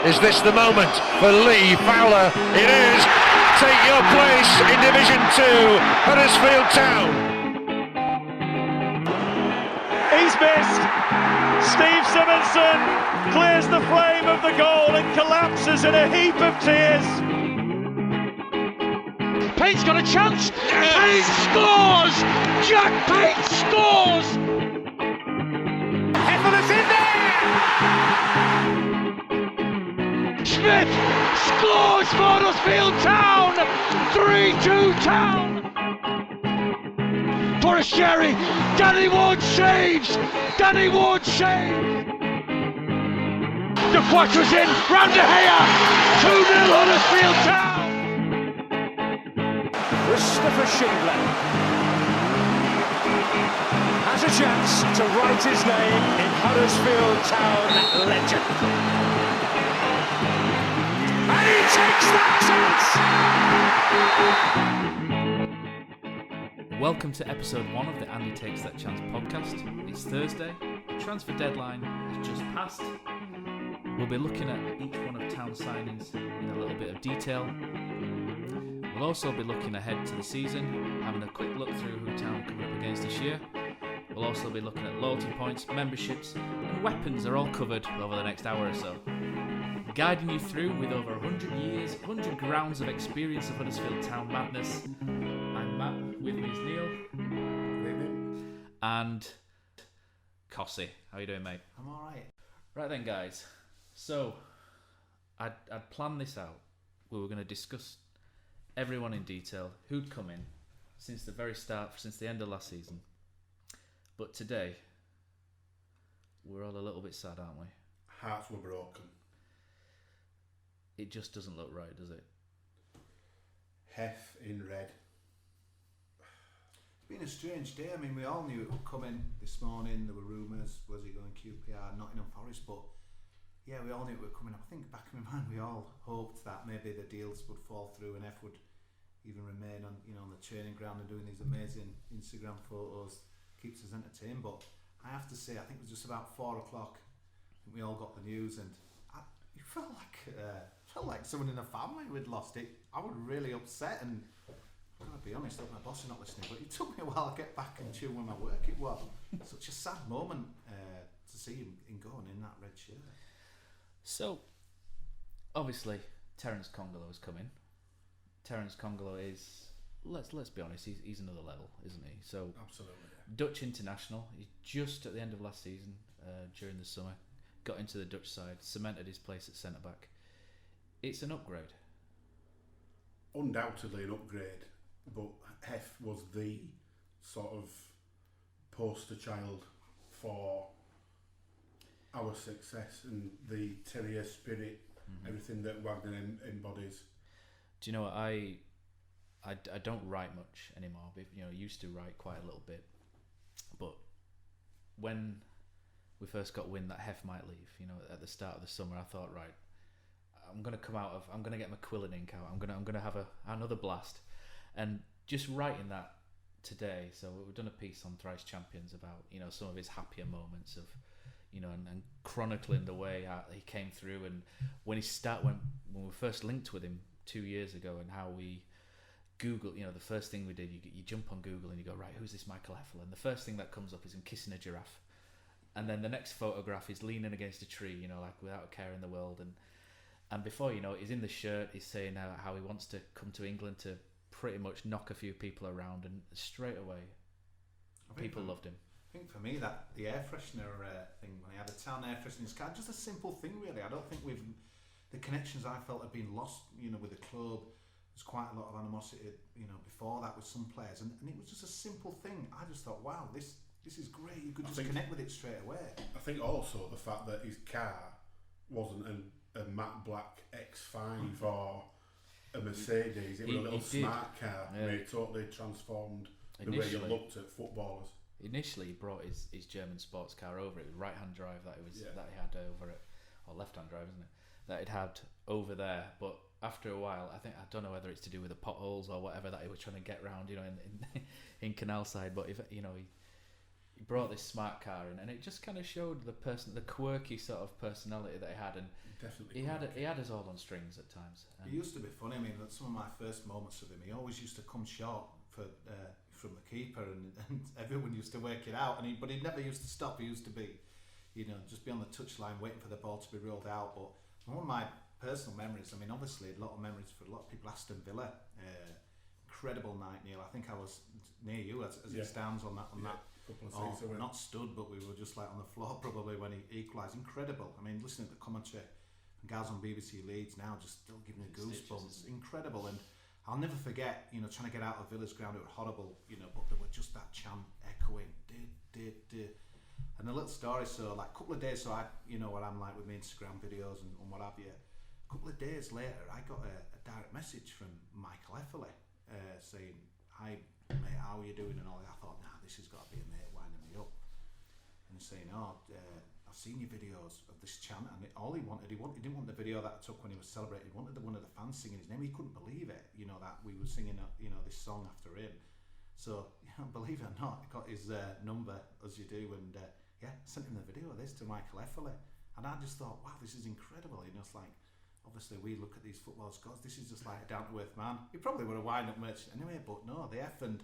Is this the moment for Lee Fowler? It is. Take your place in Division 2, Huddersfield Town. He's missed. Steve Simonson clears the frame of the goal and collapses in a heap of tears. Pate's got a chance. Pate scores. Jack Pate scores. Hefele's in there. Smith scores for Huddersfield Town. 3-2 Town. Forestieri. Danny Ward saves. Danny Ward saves. De Quattro's in. Round De Gea. 2-0 Huddersfield Town. Christopher Schindler has a chance to write his name in Huddersfield Town legend. And he takes that chance! Welcome to episode 1 of the Andy Takes That Chance podcast. It's Thursday, the transfer deadline has just passed. We'll be looking at each one of Town's signings in a little bit of detail. We'll also be looking ahead to the season, having a quick look through who Town are coming up against this year. We'll also be looking at loyalty points, memberships, and weapons are all covered over the next hour or so. Guiding you through with over 100 years, 100 grounds of experience of Huddersfield Town madness. I'm Matt, with me is Neil. Good evening. And Kosi. How you doing, mate? I'm alright. Right then, guys. So, I'd planned this out. We were going to discuss everyone in detail, who'd come in since the very start, since the end of last season. But today, we're all a little bit sad, aren't we? Hearts were broken. It just doesn't look right, does it? Hef in red. It's been a strange day. I mean, we all knew it would come in this morning. There were rumours, was he going QPR, Nottingham Forest, but yeah, we all knew it would come in. I think back in my mind, we all hoped that maybe the deals would fall through and F would even remain on, on the training ground and doing these amazing Instagram photos. Keeps us entertained. But I have to say, I think it was just about 4 o'clock. We all got the news, and it felt like someone in the family we'd lost it. I was really upset, and I've got to be honest, I hope my boss is not listening, but it took me a while to get back in tune with my work. It was such a sad moment to see him going in that red shirt. So, obviously, Terence Congolo has come in. Terence Congolo is, let's be honest, he's another level, isn't he? So, absolutely, yeah. Dutch international. He just at the end of last season, during the summer, got into the Dutch side, cemented his place at centre back. It's an upgrade. Undoubtedly an upgrade, but Hef was the sort of poster child for our success and the terrier spirit, everything that Wagner embodies. Do you know what, I don't write much anymore. I used to write quite a little bit, but when we first got wind that Hef might leave, at the start of the summer, I thought, right, I'm going to get my quill and ink out. I'm going to have another blast, and just writing that today. So we've done a piece on Thrice Champions about some of his happier moments of and chronicling the way he came through, and when we first linked with him 2 years ago, and how we Google, the first thing we did, you jump on Google and you go, right, who's this Michael Hefele? And the first thing that comes up is him kissing a giraffe, and then the next photograph is leaning against a tree, like without a care in the world, and before you know it, he's in the shirt, he's saying how he wants to come to England to pretty much knock a few people around, and straight away people loved him. I think for me that the air freshener thing, when he had a Town air freshener in his car, just a simple thing really. I don't think the connections I felt had been lost, with the club. There's quite a lot of animosity, before that with some players, and it was just a simple thing. I just thought, wow, this is great. You could just connect with it straight away. I think also the fact that his car wasn't a matte black X5 or a Mercedes. It was a little smart car. Yeah. Where it totally transformed the way you looked at footballers. Initially, he brought his German sports car over. It was right-hand drive that he had over it, or left-hand drive, isn't it? That he'd had over there. But after a while, I don't know whether it's to do with the potholes or whatever that he was trying to get round, in Canal Side. But if he brought this smart car in, and it just kind of showed the quirky sort of personality that he had, and definitely. He had us all on strings at times. He used to be funny. I mean, some of my first moments with him, he always used to come short from the keeper, and everyone used to work it out. But he never used to stop. He used to be, just be on the touchline waiting for the ball to be rolled out. But one of my personal memories, I mean, obviously a lot of memories for a lot of people. Aston Villa, incredible night, Neil. I think I was near you as it stands on that. Couple of seats away. Not stood, but we were just like on the floor probably when he equalised. Incredible. I mean, listening to the commentary from guys on BBC Leeds now, just still giving me goosebumps. Incredible. And I'll never forget, trying to get out of Villa's ground. It was horrible, but there was just that chant echoing, did. And a little story. So like a couple of days, so I, what I'm like with my Instagram videos and what have you. A couple of days later, I got a direct message from Michael Hefele saying, "Hi mate, how are you doing?" and all that. I thought, nah, this has got to be a mate winding me up. And he's saying, I've seen your videos of this chant, and all he didn't want the video that I took when he was celebrating. He wanted one of the fans singing his name. He couldn't believe it, that we were singing, this song after him. So, believe it or not, I got his number, as you do, and sent him the video of this to Michael Hefele. And I just thought, wow, this is incredible. It's like, obviously we look at these football scores, this is just like a down-to-earth man. He probably would have wind up merchant anyway, but no, the F. And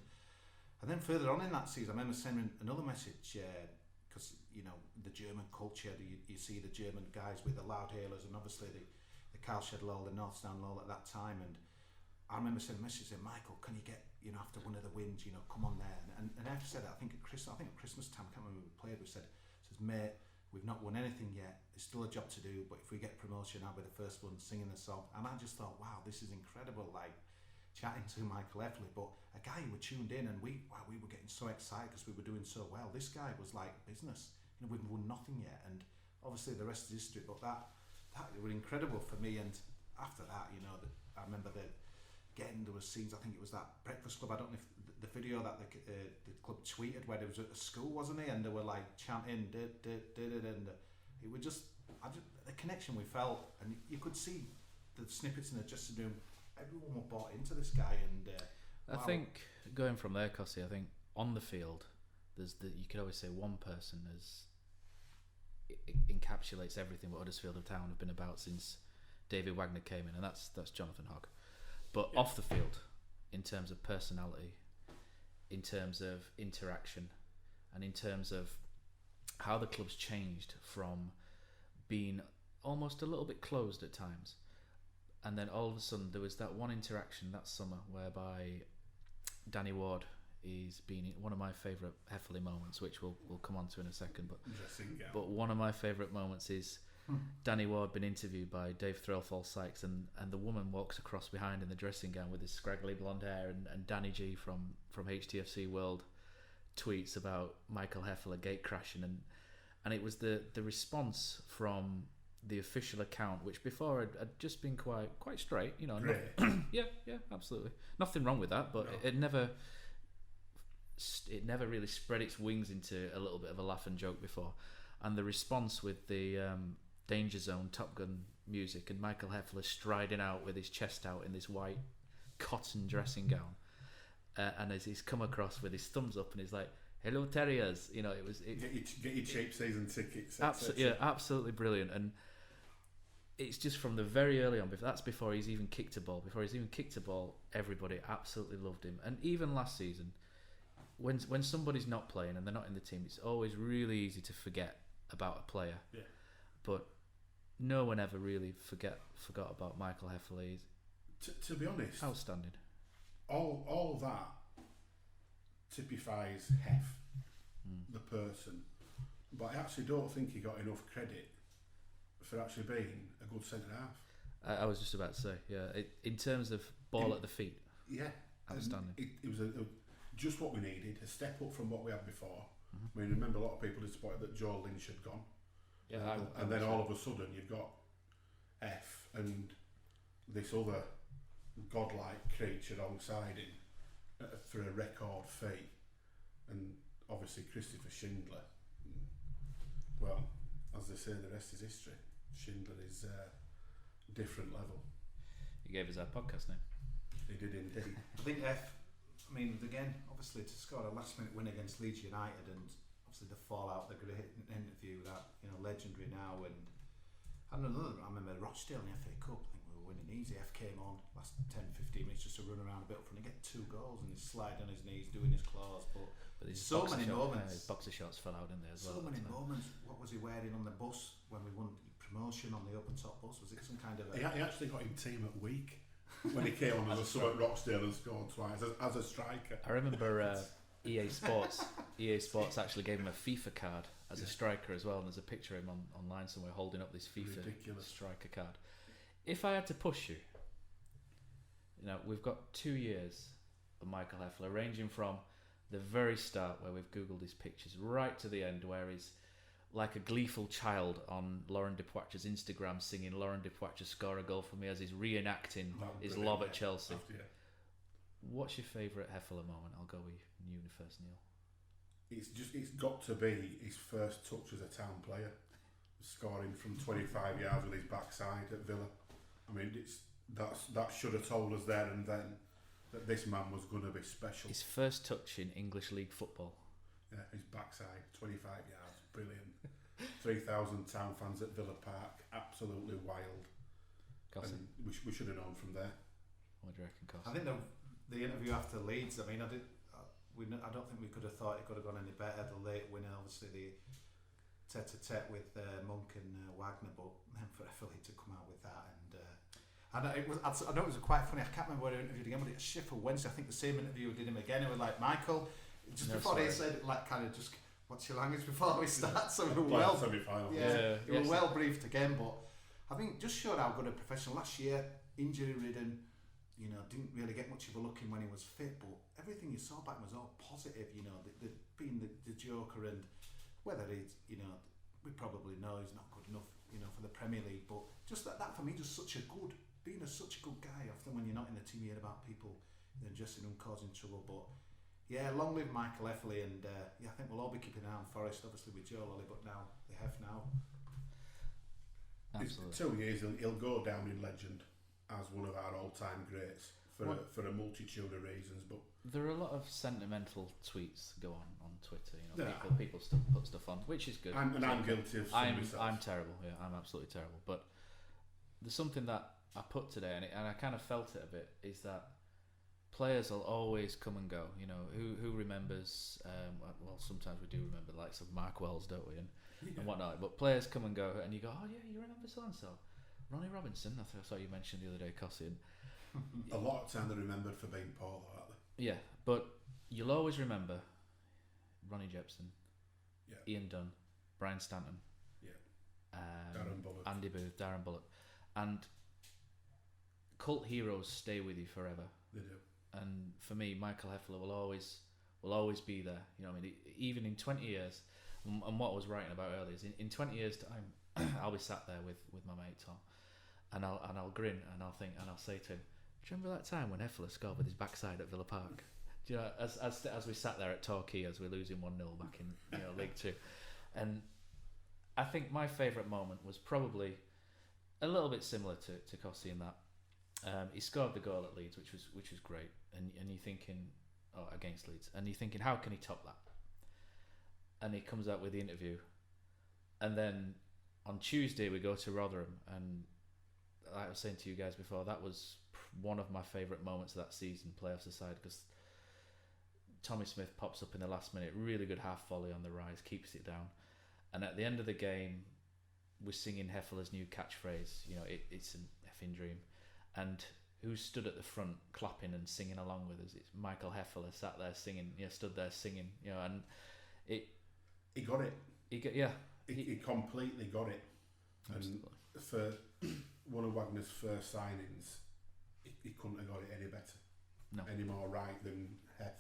then further on in that season, I remember sending another message, because the German culture, you see the German guys with the loud hailers, and obviously the Karlshed Lol, the North Stand Lol at that time. And I remember sending a message saying, Michael, can you get, after one of the wins, come on there. And F said that, I think at Christmas time, I can't remember when we played, says, mate, we've not won anything yet, there's still a job to do, but if we get promotion, I'll be the first one singing the song. And I just thought, wow, this is incredible, like chatting to Michael Hefele, but a guy who were tuned in, and we were getting so excited because we were doing so well. This guy was like business, we've won nothing yet, and obviously the rest is history, but that was incredible for me. And after that, I remember there was scenes, I think it was that Breakfast Club, I don't know if the video that the club tweeted where there was at a school, wasn't it, and they were like chanting and it was just the connection we felt, and you could see the snippets in the dressing room. Everyone were bought into this guy, and I think going from there, Kosi, I think on the field you could always say one person encapsulates everything what Huddersfield Town have been about since David Wagner came in, and that's Jonathan Hogg. But off the field, in terms of personality, in terms of interaction, and in terms of how the club's changed from being almost a little bit closed at times, and then all of a sudden there was that one interaction that summer whereby Danny Ward is being one of my favourite Hefele moments, which we'll come on to in a second. But one of my favourite moments is Danny Ward being interviewed by Dave Threlfall-Sykes, and the woman walks across behind in the dressing gown with his scraggly blonde hair, and Danny G from HTFC World tweets about Michael Hefele gate crashing, and it was the response from the official account, which before had just been quite straight, yeah, absolutely, nothing wrong with that, but no. it never really spread its wings into a little bit of a laugh and joke before. And the response with the Danger Zone Top Gun music and Michael Hefele striding out with his chest out in this white cotton dressing gown, and as he's come across with his thumbs up and he's like, "Hello Terriers," it was get your cheap season tickets. Absolutely brilliant. And it's just from the very early on. That's before he's even kicked a ball. Everybody absolutely loved him. And even last season, when somebody's not playing and they're not in the team, it's always really easy to forget about a player. Yeah. But no one ever really forgot about Michael Hefele. To be honest, outstanding. All that typifies Hef, the person. But I actually don't think he got enough credit for actually being a good centre half. I was just about to say, in terms of ball at the feet. Yeah. Outstanding. It was just what we needed, a step up from what we had before. I mean, remember a lot of people disappointed that Joe Lynch had gone. Yeah, and then all of a sudden you've got F and this other godlike creature alongside him for a record fee, and obviously Christopher Schindler. Well, as they say, the rest is history. Schindler is a different level. He gave us our podcast name. He did indeed. I think again, obviously to score a last minute win against Leeds United, and obviously the fallout, the great interview, that legendary now, and And another, I remember Rochdale in the FA Cup, I think we were winning easy. F came on last 10-15 minutes just to run around a bit up front and get 2 goals, and he's sliding on his knees doing his claws. But his so many moments. His boxer shorts fell out in there as so well. So many moments. What was he wearing on the bus when we won promotion on the open top bus? Was it some kind of He actually got him team at week when he came on as a sub at Rochdale and scored twice as a striker. I remember EA Sports actually gave him a FIFA card as a striker as well, and there's a picture of him online somewhere holding up this FIFA striker card. If I had to push you, we've got 2 years of Michael Hefele, ranging from the very start where we've googled his pictures right to the end where he's like a gleeful child on Lauren Depoitre's Instagram singing Lauren Depoitre score a goal for me as he's reenacting his lob at Chelsea. What's your favourite Hefele moment? I'll go with you first, Neil. It's got to be his first touch as a town player, scoring from 25 yards with his backside at Villa. I mean, that should have told us there and then that this man was going to be special. His first touch in English League football. Yeah, his backside, 25 yards, brilliant. 3,000 town fans at Villa Park, absolutely wild. Kosi. And we should have known from there. What do you reckon, Kosi? I think the interview after Leeds, I mean, I don't think we could have thought it could have gone any better. The late winner, obviously the tete-a-tete with Monk and Wagner, but then for Hefele to come out with that, and I know it was quite funny. I can't remember where I interviewed again, but it was Sheffield Wednesday. I think the same interview did him again. It was like, Michael, just before they said, like, kind of just what's your language before we start. So we were we were well briefed again, but I think just showed how good a professional. Last year, injury-ridden. Didn't really get much of a look in when he was fit, but everything you saw back was all positive. The being the joker, and whether he's, we probably know he's not good enough, for the Premier League. But just that for me, just such a good guy. Often when you're not in the team, you hear about people in the dressing room causing trouble. But yeah, long live Michael Hefele, and I think we'll all be keeping an eye on Forest, obviously with Joe Lolly, but now they have now. Absolutely. 2 years, he'll go down in legend as one of our all-time greats for a multitude of reasons. But there are a lot of sentimental tweets go on Twitter. People still put stuff on, which is good. I'm guilty of some myself. I'm terrible. Yeah, I'm absolutely terrible. But there's something that I put today, and I kind of felt it a bit, is that players will always come and go. Who remembers? Well, sometimes we do remember the likes of Mark Wells, don't we, and whatnot. But players come and go, and you go, oh yeah, you remember so and so. Ronnie Robinson, I saw you mentioned the other day, Kosi. A lot of time they're remembered for being poor, though, aren't they? Yeah, but you'll always remember Ronnie Jepson, Ian Dunn, Brian Stanton, Darren Bullock, Andy Booth, Darren Bullock, and cult heroes stay with you forever. They do. And for me, Michael Hefele will always be there. Even in 20 years, and what I was writing about earlier is in 20 years' time, I'll be sat there with my mate Tom, and I'll grin and I'll think and I'll say to him, do you remember that time when Hefele scored with his backside at Villa Park? Do you know, as we sat there at Torquay as we're losing 1-0 back in League Two, and I think my favourite moment was probably a little bit similar to Kosi in that he scored the goal at Leeds, which was great, and you're thinking against Leeds, and you're thinking how can he top that? And he comes out with the interview, and then on Tuesday we go to Rotherham, and like I was saying to you guys before, that was one of my favourite moments of that season, playoffs aside, because Tommy Smith pops up in the last minute, really good half volley on the rise, keeps it down, and at the end of the game we're singing Hefele's new catchphrase, it's an effing dream, and who stood at the front clapping and singing along with us? It's Michael Hefele sat there singing, stood there singing, and he got it. He completely got it. Absolutely. And for one of Wagner's first signings, he couldn't have got it any better. No. Any more right than Hef.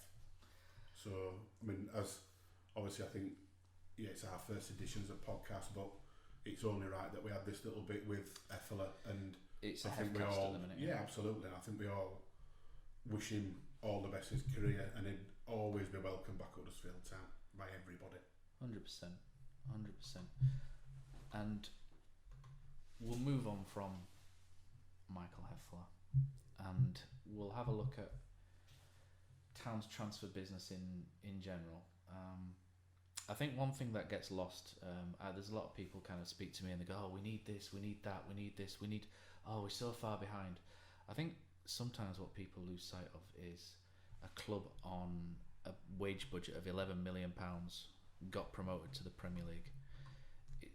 So, I mean, as obviously I think, it's our first editions of podcast, but it's only right that we had this little bit with Hefele, and it's a Hefcast at the minute. Yeah, absolutely. I think we all wish him all the best in his career, and he'd always be welcome back at Huddersfield Town by everybody. 100%. And we'll move on from Michael Hefele, and we'll have a look at Town's transfer business in general. I think one thing that gets lost, there's a lot of people kind of speak to me and they go, oh, we need this, we need that, we need this, we're so far behind. I think sometimes what people lose sight of is a club on a wage budget of £11 million got promoted to the Premier League.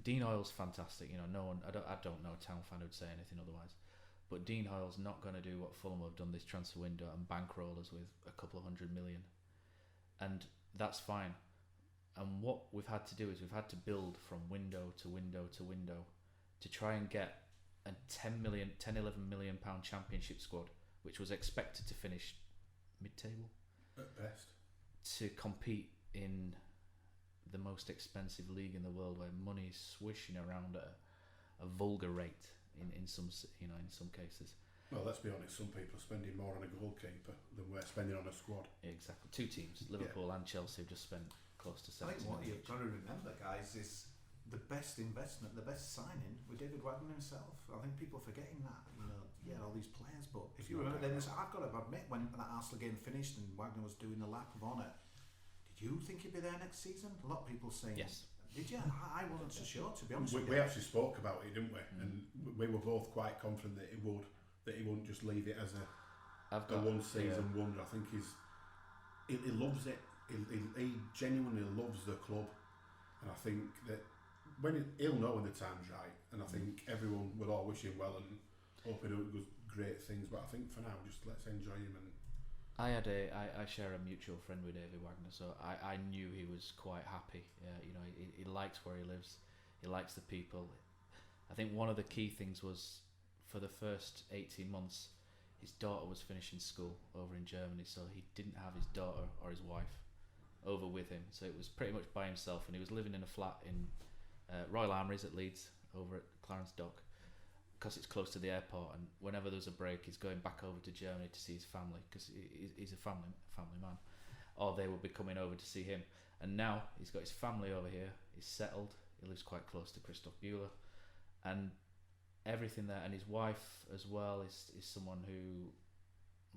Dean Hoyle's fantastic, I don't know a Town fan who'd say anything otherwise. But Dean Hoyle's not going to do what Fulham have done this transfer window and bankroll us with a couple of $100 million. And that's fine. And what we've had to do is we've had to build from window to window to window to try and get a 11 million pound championship squad, which was expected to finish mid-table at best, to compete in the most expensive league in the world, where money is swishing around at a vulgar rate in some cases. Well, let's be honest, some people are spending more on a goalkeeper than we're spending on a squad. Exactly. Two teams, Liverpool and Chelsea, have just spent close to 70 I think what million you've got to remember, guys, is the best investment, the best signing with David Wagner himself. I think people are forgetting that. All these players. But if you remember, then I've got to admit, when that Arsenal game finished and Wagner was doing the lap of honour, did you think he'd be there next season? A lot of people saying yes. Did you? I wasn't so sure, to be honest with we you. actually spoke about it, didn't we? And we were both quite confident that he wouldn't just leave it as a one season wonder. I think he loves it. He genuinely loves the club, and I think that he'll know when the time's right. And I think everyone will all wish him well and hope he does great things. But I think for now, just let's enjoy him. And I share a mutual friend with David Wagner, so I knew he was quite happy. He likes where he lives, he likes the people. I think one of the key things was, for the first 18 months, his daughter was finishing school over in Germany, so he didn't have his daughter or his wife over with him, so it was pretty much by himself, and he was living in a flat in Royal Armouries at Leeds, over at Clarence Dock, because it's close to the airport, and whenever there's a break he's going back over to Germany to see his family, because he's a family man, or they will be coming over to see him. And now he's got his family over here, he's settled, he lives quite close to Christoph Bühler, and everything there. And his wife as well is someone who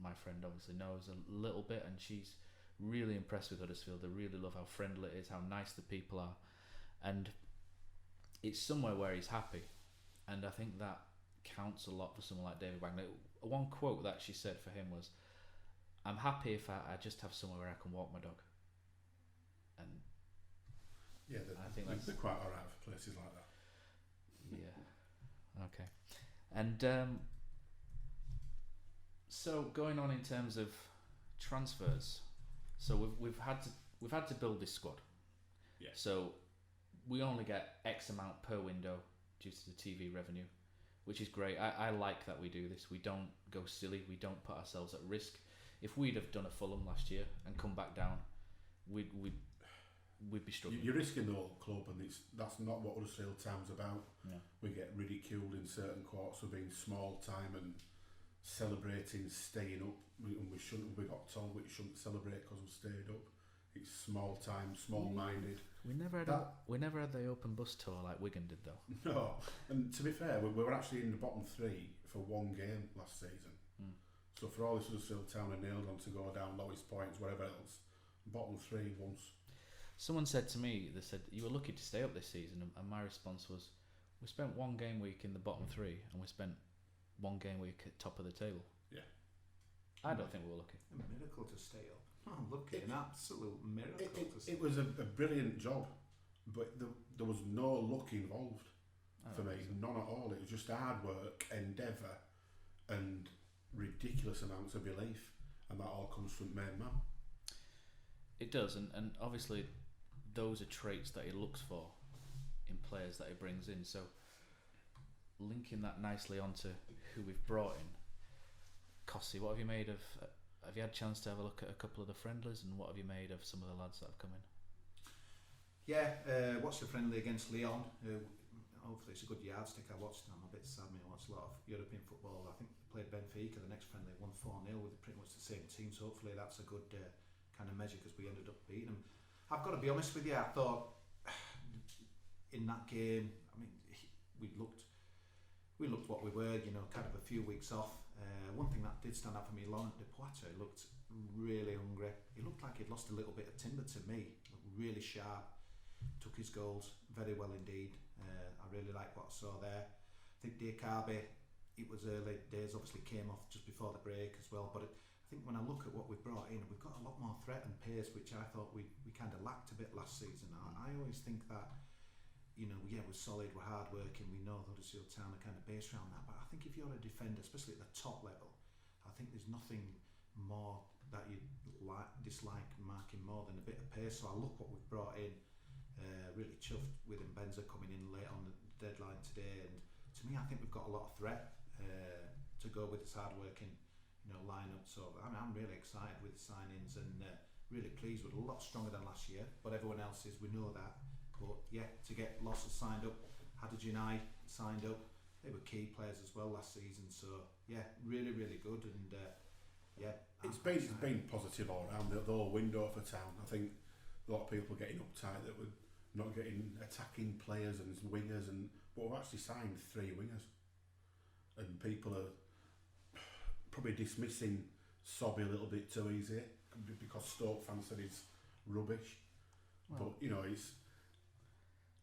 my friend obviously knows a little bit, and she's really impressed with Huddersfield. They really love how friendly it is, how nice the people are, and it's somewhere where he's happy. And I think that counts a lot for someone like David Wagner. One quote that she said for him was, "I'm happy if I just have somewhere where I can walk my dog." And yeah, I think they're quite alright for places like that. Yeah. Okay. And so going on in terms of transfers, so we've had to build this squad. Yeah. So we only get X amount per window due to the TV revenue, which is great. I like that we do this. We don't go silly. We don't put ourselves at risk. If we'd have done a Fulham last year and come back down, we'd be struggling. You're risking the whole club, and that's not what Huddersfield Town's about. No. We get ridiculed in certain quarters for being small time and celebrating staying up. We got told we shouldn't celebrate because we stayed up. It's small time, small minded. We never had the open bus tour like Wigan did, though. No, and to be fair, we were actually in the bottom three for one game last season. So for all this Huddersfield Town are nailed on to go down lowest points, whatever else, bottom three once. Someone said to me, they said, you were lucky to stay up this season, and my response was, we spent one game week in the bottom three, and we spent one game week at top of the table. Yeah. I don't think we were lucky. A miracle to stay up. Oh, lucky, an absolute miracle to stay up. It was a brilliant job, but there was no luck involved for me, none at all. It was just hard work, endeavour, and ridiculous amounts of belief, and that all comes from main man. It does, and obviously those are traits that he looks for in players that he brings in. So linking that nicely onto who we've brought in, Kosi, what have you made of? Have you had a chance to have a look at a couple of the friendlies, and what have you made of some of the lads that have come in? Yeah, watched the friendly against Lyon. Hopefully it's a good yardstick. I watched them. I'm a bit sad. I watched a lot of European football. I think they played Benfica the next friendly, won 4-0 with pretty much the same team. So hopefully that's a good kind of measure, because we ended up beating them. I've got to be honest with you, I thought in that game, I mean, we looked we looked what we were, kind of a few weeks off. One thing that did stand out for me, Laurent de Poitou looked really hungry. He looked like he'd lost a little bit of timber to me. Really sharp, took his goals very well indeed. I really like what I saw there. I think Diakabe, it was early days, obviously came off just before the break as well, but I think when I look at what we've brought in, we've got a lot more threat and pace, which I thought we kind of lacked a bit last season. I always think that, we're solid, we're hard working, we know Huddersfield Town are kind of based around that, but I think if you're a defender, especially at the top level, I think there's nothing more that you dislike marking more than a bit of pace. So I look what we've brought in, really chuffed with Mbenza coming in late on the deadline today, and to me I think we've got a lot of threat to go with this hard working lineup. So I'm really excited with the signings and really pleased with a lot stronger than last year, but everyone else is, we know that. But yeah, to get Losses signed up, Hadajinai signed up, they were key players as well last season. So yeah, really, really good. And yeah, it's been positive all around the whole window for Town. I think a lot of people are getting uptight that we're not getting attacking players and wingers, but we've actually signed 3 wingers, and people are probably dismissing Sobby a little bit too easy because Stoke fans said he's rubbish. Well, but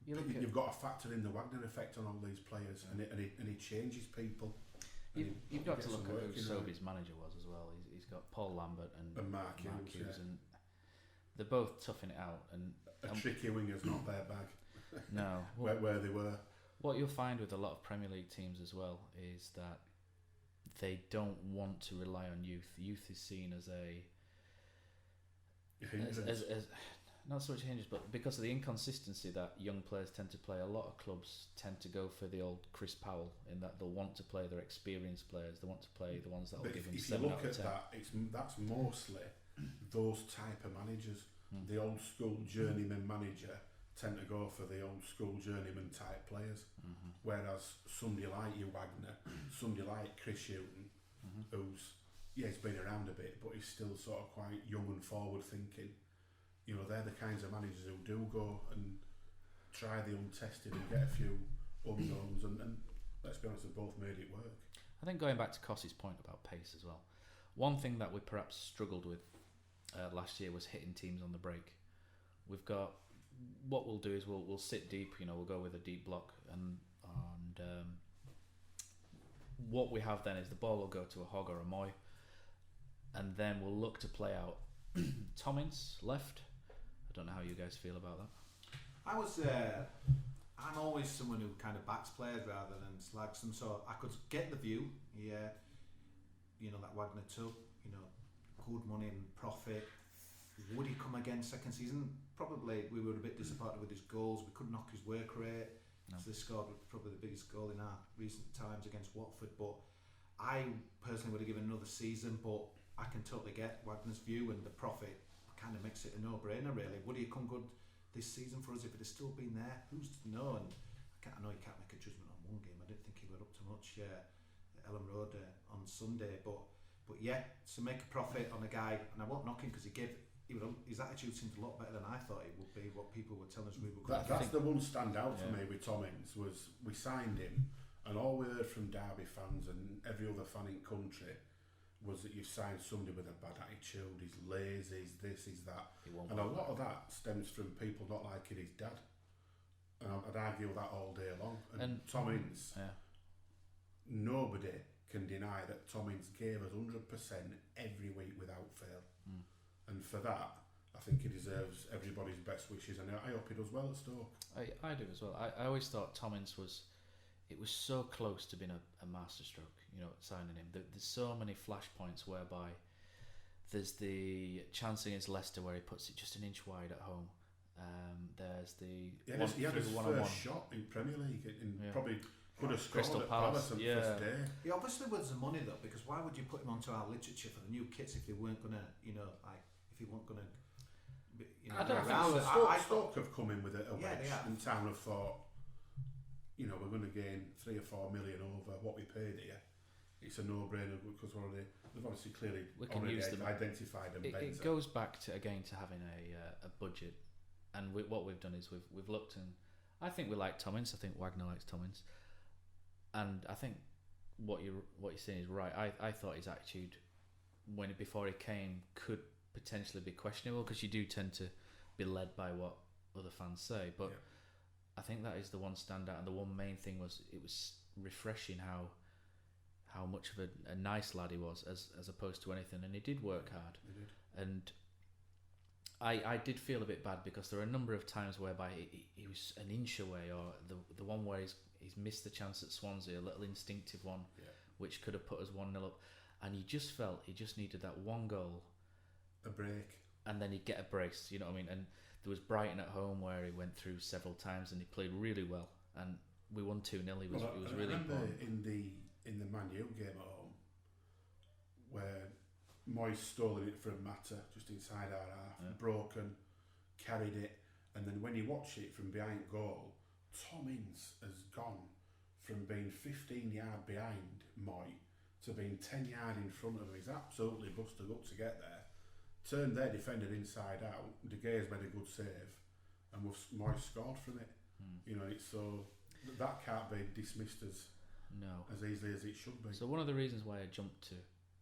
you've got to factor in the Wagner effect on all these players, and he changes people. You've got to look at who Sobey's manager was as well. He's got Paul Lambert and Mark Hughes, yeah. And they're both toughing it out. And a tricky winger's not their bag. No, where they were. What you'll find with a lot of Premier League teams as well is that they don't want to rely on youth. Youth is seen as not so much hinges, but because of the inconsistency that young players tend to play, a lot of clubs tend to go for the old Chris Powell, in that they'll want to play their experienced players. They want to play the ones that will give them 7 out of 10. If you look at that's mostly those type of managers. The old school journeyman manager tend to go for the old school journeyman type players, whereas somebody like you, Wagner, somebody like Chris Hughton, who's he's been around a bit, but he's still sort of quite young and forward thinking. They're the kinds of managers who do go and try the untested and get a few unknowns, and let's be honest, they've both made it work. I think going back to Kosi's point about pace as well, one thing that we perhaps struggled with last year was hitting teams on the break. We've got, what we'll do is we'll sit deep, we'll go with a deep block, and what we have then is the ball will go to a Hogg or a Moy, and then we'll look to play out Tommins left. I don't know how you guys feel about that. I'm always someone who kind of backs players rather than slags them, so I could get the view, that Wagner took, good money and profit. Would he come again second season? Probably. We were a bit disappointed with his goals. We couldn't knock his work rate. No. So they scored probably the biggest goal in our recent times against Watford. But I personally would have given another season, but I can totally get Wagner's view, and the profit kind of makes it a no-brainer really. Would he come good this season for us if it had still been there? Who's to know? And I know you can't make a judgment on one game. I didn't think he got up to much at Ellen Road on Sunday, but yeah, to make a profit on a guy, and I won't knock him because his attitude seemed a lot better than I thought it would be. What people were telling us we were going to do. That's the one standout for me with Tommins, was we signed him, and all we heard from Derby fans and every other fan in country was that you've signed somebody with a bad attitude, he's lazy, he's this, he's that, and a lot of that stems from people not liking his dad, and I'd argue that all day long. And Tommins, nobody can deny that Tommins gave us 100% every week without fail, and for that I think he deserves everybody's best wishes, and I hope he does well at Stoke. I do as well. I always thought Tommins was so close to being a masterstroke, signing him. There's so many flashpoints whereby there's the chance against Leicester where he puts it just an inch wide at home. There's the he had his first shot in Premier League probably could have scored Crystal at Palace on the first day. He obviously was the money though, because why would you put him onto our literature for the new kits if they weren't gonna, if he weren't gonna, I don't think Stoke have come in with a wedge, and Town have thought, we're going to gain 3 or 4 million over what we paid here. It's a no-brainer because they've obviously clearly identified them. It goes back to having a budget, and what we've done is we've looked, and I think we like Tommins. I think Wagner likes Tommins. And I think what you're saying is right. I thought his attitude before he came could potentially be questionable, because you do tend to be led by what other fans say. But I think that is the one standout, and the one main thing was it was refreshing how much of a nice lad he was, as opposed to anything, and he did work hard. He did. And I did feel a bit bad, because there were a number of times whereby he was an inch away, or the one where he's missed the chance at Swansea, a little instinctive one, which could have put us 1-0 up, and you just felt he just needed that one goal, a break, and then he'd get a brace, you know what I mean? And there was Brighton at home where he went through several times and he played really well, and we won 2-0. He was really important. In the Man U game at home, where Moyes stole it from Mata just inside our half, broken, carried it, and then when you watch it from behind goal, Tom Ince has gone from being 15 yard behind Moy to being 10 yard in front of him. He's absolutely busted up to get there. Turned their defender inside out. De Gea's made a good save, and Moy scored from it. You know, it's so that can't be dismissed as easily as it should be. So one of the reasons why I jumped to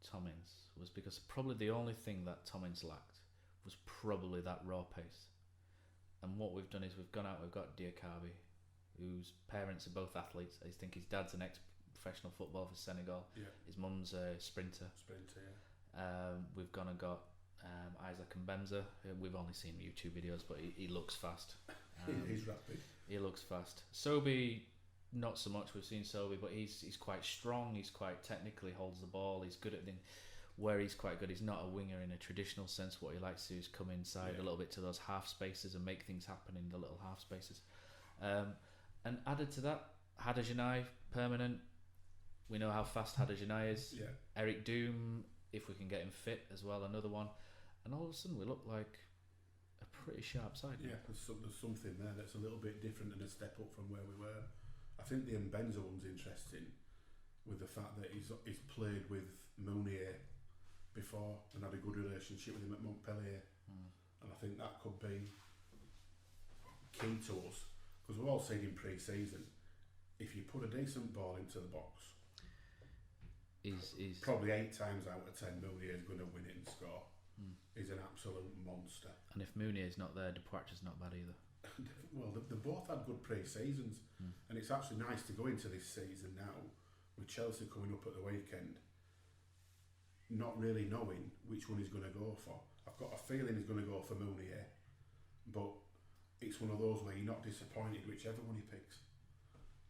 Tom Ince was because probably the only thing that Tom Ince lacked was probably that raw pace. And what we've done is we've gone out, we've got Diakabi, whose parents are both athletes. I think his dad's an ex-professional footballer for Senegal. His mum's a sprinter. We've gone and got Isaac Mbenza. We've only seen YouTube videos, but he looks fast. He's rapid. He looks fast. Sobi, not so much. We've seen Sobi, but he's quite strong. He's quite technical. He holds the ball. He's good at the. Where he's quite good, he's not a winger in a traditional sense. What he likes to do is come inside a little bit to those half spaces and make things happen in the little half spaces. And added to that, Haderjanai, permanent. We know how fast Haderjanai is. Eric Doom, if we can get him fit as well, another one. And all of a sudden we look like a pretty sharp side. There's something there that's a little bit different and a step up from where we were. I think the Mbenza one's interesting, with the fact that he's played with Mounier before and had a good relationship with him at Montpellier, and I think that could be key to us, because we've all seen in pre-season, if you put a decent ball into the box, he's probably 8 times out of 10 Mounier is going to win it and score. He's an absolute monster. And if Mounier's not there, Depoitre's not bad either. Well, they both had good pre-seasons, and it's actually nice to go into this season now with Chelsea coming up at the weekend, not really knowing which one he's going to go for. I've got a feeling he's going to go for Mounier, but it's one of those where you're not disappointed whichever one he picks,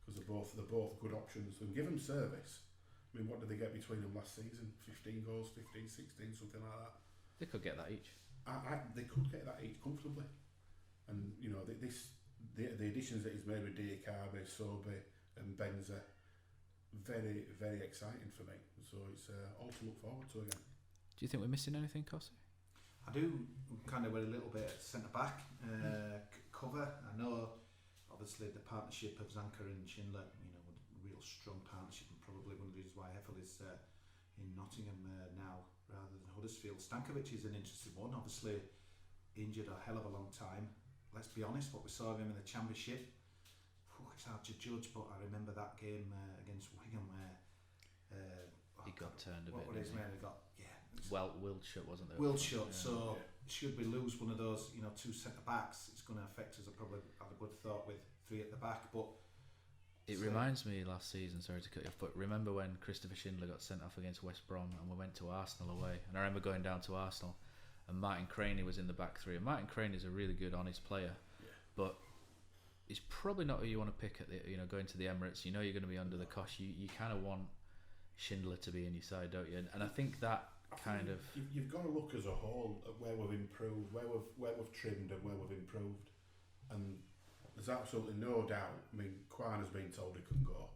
because they're both good options. And give them service. I mean, what did they get between them last season? 15 goals, 15, 16, something like that. They could get that each. They could get that each comfortably. And you know, the additions that he's made with Diakabi, Sobi, and Benza, very, very exciting for me. So it's all to look forward to again. Do you think we're missing anything, Kosi? I do kind of with a little bit at centre back cover. I know obviously the partnership of Zanka and Schindler, you know, a real strong partnership, and probably one of the reasons why Hefele is in Nottingham now rather than Huddersfield. Stankovic is an interesting one. Obviously injured a hell of a long time. Let's be honest, what we saw of him in the Championship, it's hard to judge, but I remember that game against Wigan where he got turned a bit. What his name? He got Wildshut, wasn't there? Wildshut. So should we lose one of those, you know, 2 centre backs, it's going to affect us. I probably have a good thought with 3 at the back, but it reminds me last season. Sorry to cut you off, but remember when Christopher Schindler got sent off against West Brom and we went to Arsenal away? And I remember going down to Arsenal, and Martin Craney was in the back 3. And Martin Craney is a really good, honest player, but he's probably not who you want to pick at the, you know, going to the Emirates. You know you're going to be under the cosh. You kind of want Schindler to be in your side, don't you? And I think that you've got to look as a whole at where we've improved, where we've trimmed, and where we've improved. And there's absolutely no doubt. I mean, Kwan has been told he can go,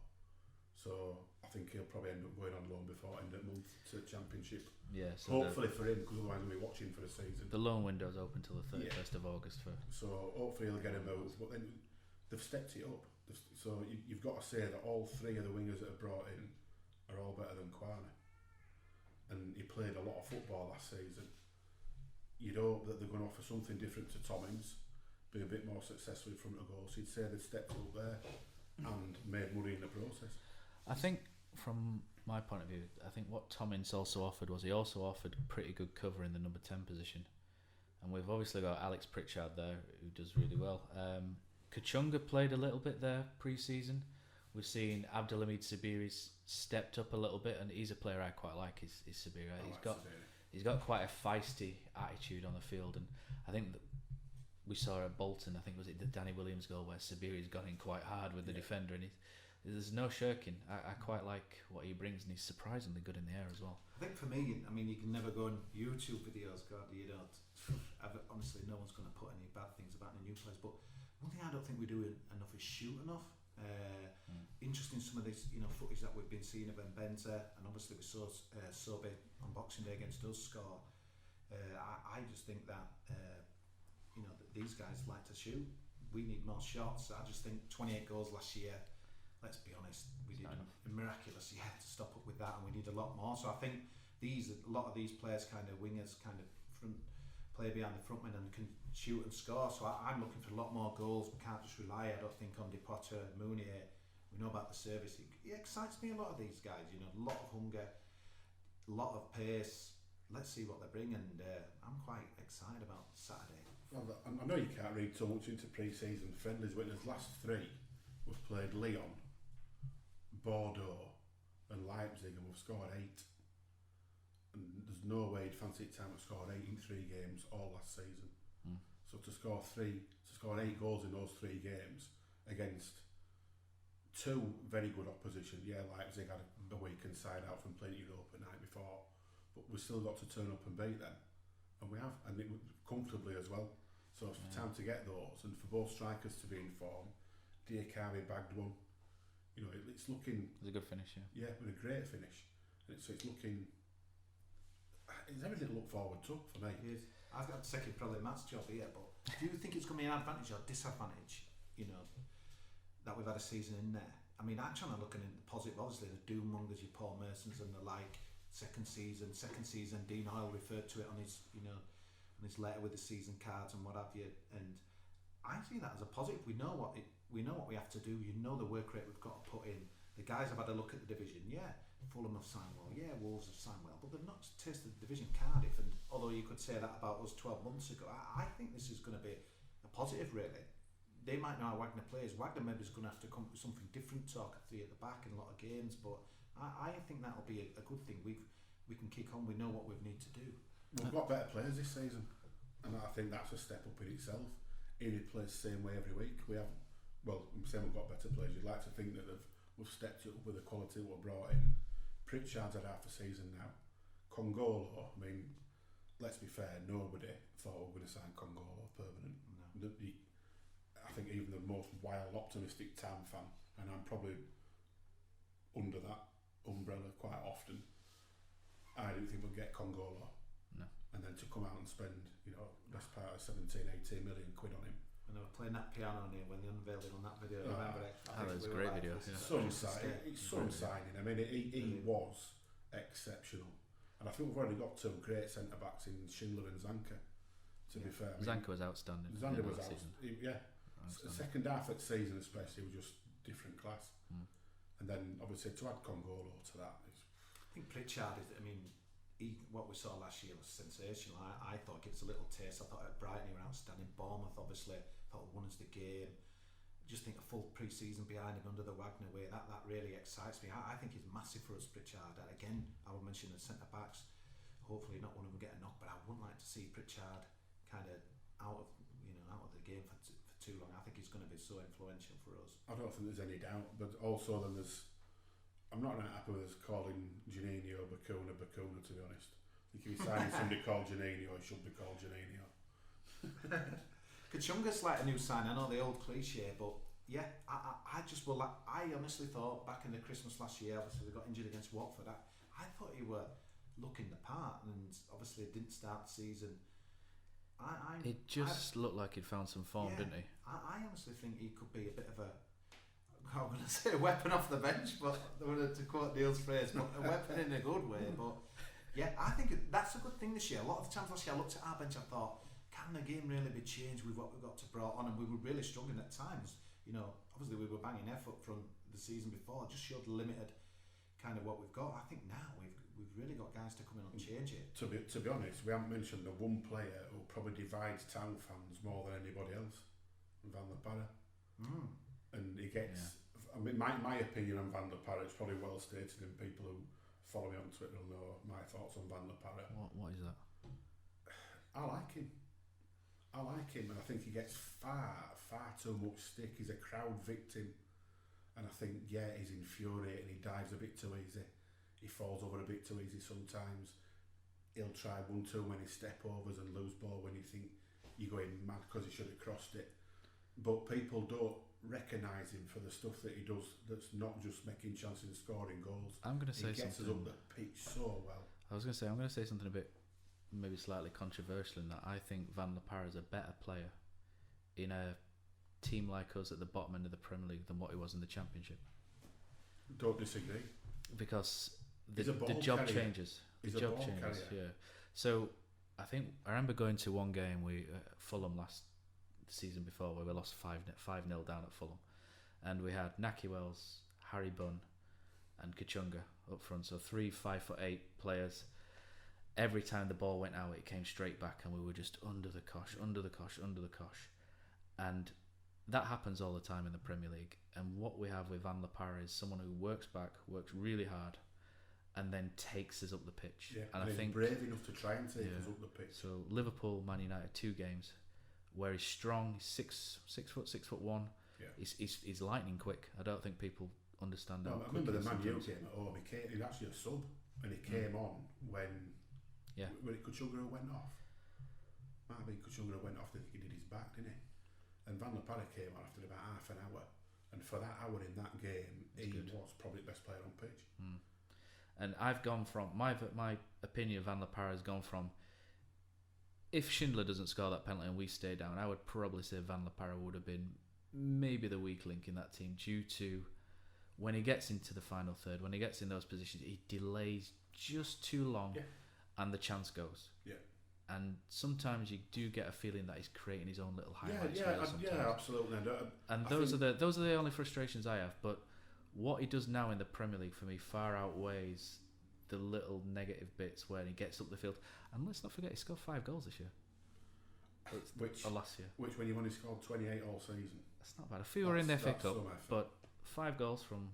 so I think he'll probably end up going on loan before end of the month to the Championship. Yeah, so hopefully for him, because otherwise we'll be watching for the season. The loan window's open till the 31st of August for. So hopefully he'll get a move, but then they've stepped it up. So you've got to say that all 3 of the wingers that are brought in are all better than Kwana, and he played a lot of football last season. You'd hope that they're going to offer something different to Tommins, be a bit more successful in front of goals. He'd say they've stepped up there and made money in the process. I think from my point of view, I think what Tom Ince also offered was he also offered pretty good cover in the number 10 position. And we've obviously got Alex Pritchard there, who does really well. Kachunga played a little bit there pre-season. We've seen Abdelhamid Sabiri's stepped up a little bit, and he's a player I quite like. Is Sabiri? He's got quite a feisty attitude on the field, and I think that we saw at Bolton. I think was it the Danny Williams goal where Sabiri's got in quite hard with the defender, and there's no shirking. I quite like what he brings, and he's surprisingly good in the air as well. I think for me, I mean, you can never go on YouTube videos, you know. Honestly, no one's going to put any bad things about the new players, but one thing I don't think we do enough is shoot enough. Interesting some of this, you know, footage that we've been seeing of Mbenza, and obviously we saw Sobe on Boxing Day against us score. I just think that you know, that these guys like to shoot. We need more shots. I just think 28 goals last year. Let's be honest, we did a miraculous year to stop up with that, and we need a lot more. So I think a lot of these players, kind of wingers, kind of play behind the frontmen and can shoot and score. So I'm looking for a lot more goals. We can't just rely, I don't think, on Potter and Mounier. We know about the service. It excites me, a lot of these guys. You know, a lot of hunger, a lot of pace. Let's see what they bring, and I'm quite excited about Saturday. Well, I know you can't read so much into pre-season friendlies, but in his last three, we've played Lyon, Bordeaux, and Leipzig, and we've scored 8. And there's no way he'd fancy it time to score 8 in 3 games all last season. So to score 8 goals in those 3 games against 2 very good opposition. Yeah, Leipzig had a weekend side out from playing Europe the night before, but we still got to turn up and beat them, and we have, and it comfortably as well. So it's time to get those, and for both strikers to be in form. Diakari bagged one. You know, it's looking. It was a good finish, yeah. Yeah, but a great finish. And it's looking. It's everything to look forward to for me. It is. I've got to take probably Matt's job here, but do you think it's going to be an advantage or disadvantage? You know, that we've had a season in there. I mean, I'm trying to look at it positive. Obviously, the doommongers, your Paul Mersons and the like. Second season. Dean Hoyle referred to it on his, you know, on his letter with the season cards and what have you. And I see that as a positive. We know what we have to do. You know the work rate we've got to put in. The guys have had a look at the division. Yeah, Fulham have signed well. Yeah, Wolves have signed well, but they've not tasted the division. Cardiff, and although you could say that about us 12 months ago, I think this is going to be a positive. Really, they might know how Wagner plays. Wagner maybe is going to have to come up with something different. Talk at 3 at the back in a lot of games, but I think that'll be a good thing. We can kick on. We know what we need to do. We've got better players this season, and I think that's a step up in itself. Ely plays the same way every week. We have, well, I'm saying we've got better players. You'd like to think that we've stepped it up with the quality that we've brought in. Pritchard's had half a season now. Congolo, I mean, let's be fair, nobody thought we were going to sign Congolo permanent. No. I think even the most wild, optimistic Tam fan, and I'm probably under that umbrella quite often, I didn't think we'd get Congolo. No. And then to come out and spend, you know, best part of 17-18 million quid on him. And they were playing that piano on here when they unveiled it on that video. Remember it? That was a great video. Yeah. Some signing. I mean, he was exceptional, and I think we've already got 2 great centre backs in Schindler and Zanka. To be fair, I mean, Zanka was outstanding. Zanka was outstanding. Yeah, the second half of the season especially was just different class. And then obviously to add Congolo to that is. I think Pritchard is. I mean, what we saw last year was sensational. I thought it gives a little taste. I thought at Brighton he was outstanding. Bournemouth obviously thought won us the game. Just think a full pre-season behind him under the Wagner way. That really excites me. I think he's massive for us, Pritchard. And again, I would mention the centre backs. Hopefully, not one of them get a knock, but I wouldn't like to see Pritchard kind of out of the game for too long. I think he's going to be so influential for us. I don't think there's any doubt, but also then I'm not really happy with us calling Juninho Bacuna, to be honest. I think if you're signing somebody called Juninho, it should be called Juninho. Kachunga's like a new sign. I know the old cliche, but yeah, I honestly thought back in the Christmas last year, obviously they got injured against Watford. I thought he were looking the part, and obviously didn't start the season. It just looked like he'd found some form, didn't he? I honestly think he could be a bit of I'm going to say a weapon off the bench, but to quote Neil's phrase, but a weapon in a good way. But yeah, I think that's a good thing this year. A lot of the times last year I looked at our bench, I thought, can the game really be changed with what we've got to brought on? And we were really struggling at times. You know, obviously we were banging F up from the season before. Just showed limited kind of what we've got. I think now we've really got guys to come in and change it. To be honest, we haven't mentioned the one player who probably divides Town fans more than anybody else, Van der Parra. And he gets. I mean, my opinion on Van der Parra is probably well stated, and people who follow me on Twitter will know my thoughts on Van der Parra. What is that? I like him, and I think he gets far too much stick. He's a crowd victim, and I think he's infuriating. He dives a bit too easy. He falls over a bit too easy sometimes. He'll try one too many step overs and lose ball when you think you're going mad because he should have crossed it. But people don't recognise him for the stuff that he does. That's not just making chances and scoring goals. I'm going to say he gets something. us up the pitch so well. I'm going to say something a bit, maybe slightly controversial in that I think Van der Parra is a better player in a team like us at the bottom end of the Premier League than what he was in the Championship. Don't disagree. Because the carrier. job changes. He's the a job ball changes. carrier. Yeah. So I remember going to one game Fulham last season before where we lost 5-0 down at Fulham, and we had Naki Wells, Harry Bunn, and Kachunga up front. So 3 5'8" players. Every time the ball went out, it came straight back, and we were just under the cosh. And that happens all the time in the Premier League. And what we have with Van der Parra is someone who works back, works really hard, and then takes us up the pitch. Yeah, and I think he's brave enough to try and take us up the pitch. So Liverpool, Man United, 2 games where he's strong. He's 6'1". Yeah. He's lightning quick. I don't think people understand that. I remember the Man U game at home. He was actually a sub, and he came on when Kachunga went off. Might have been Kachunga went off. I think he did his back, didn't he? And Van der Parra came on after about half an hour, and for that hour in that game, he was probably the best player on pitch. And I've gone from my opinion of Van der Parra has gone from, if Schindler doesn't score that penalty and we stay down, I would probably say Van der Parra would have been maybe the weak link in that team, due to when he gets into the final third, when he gets in those positions, he delays just too long, and the chance goes. Yeah. And sometimes you do get a feeling that he's creating his own little highlights. Yeah, absolutely. And those are the only frustrations I have. But what he does now in the Premier League for me far outweighs the little negative bits where he gets up the field. And let's not forget, he scored 5 goals this year. Last year. Which, when you've only scored 28 all season. That's not bad. A few were in the FA Cup, but 5 goals from...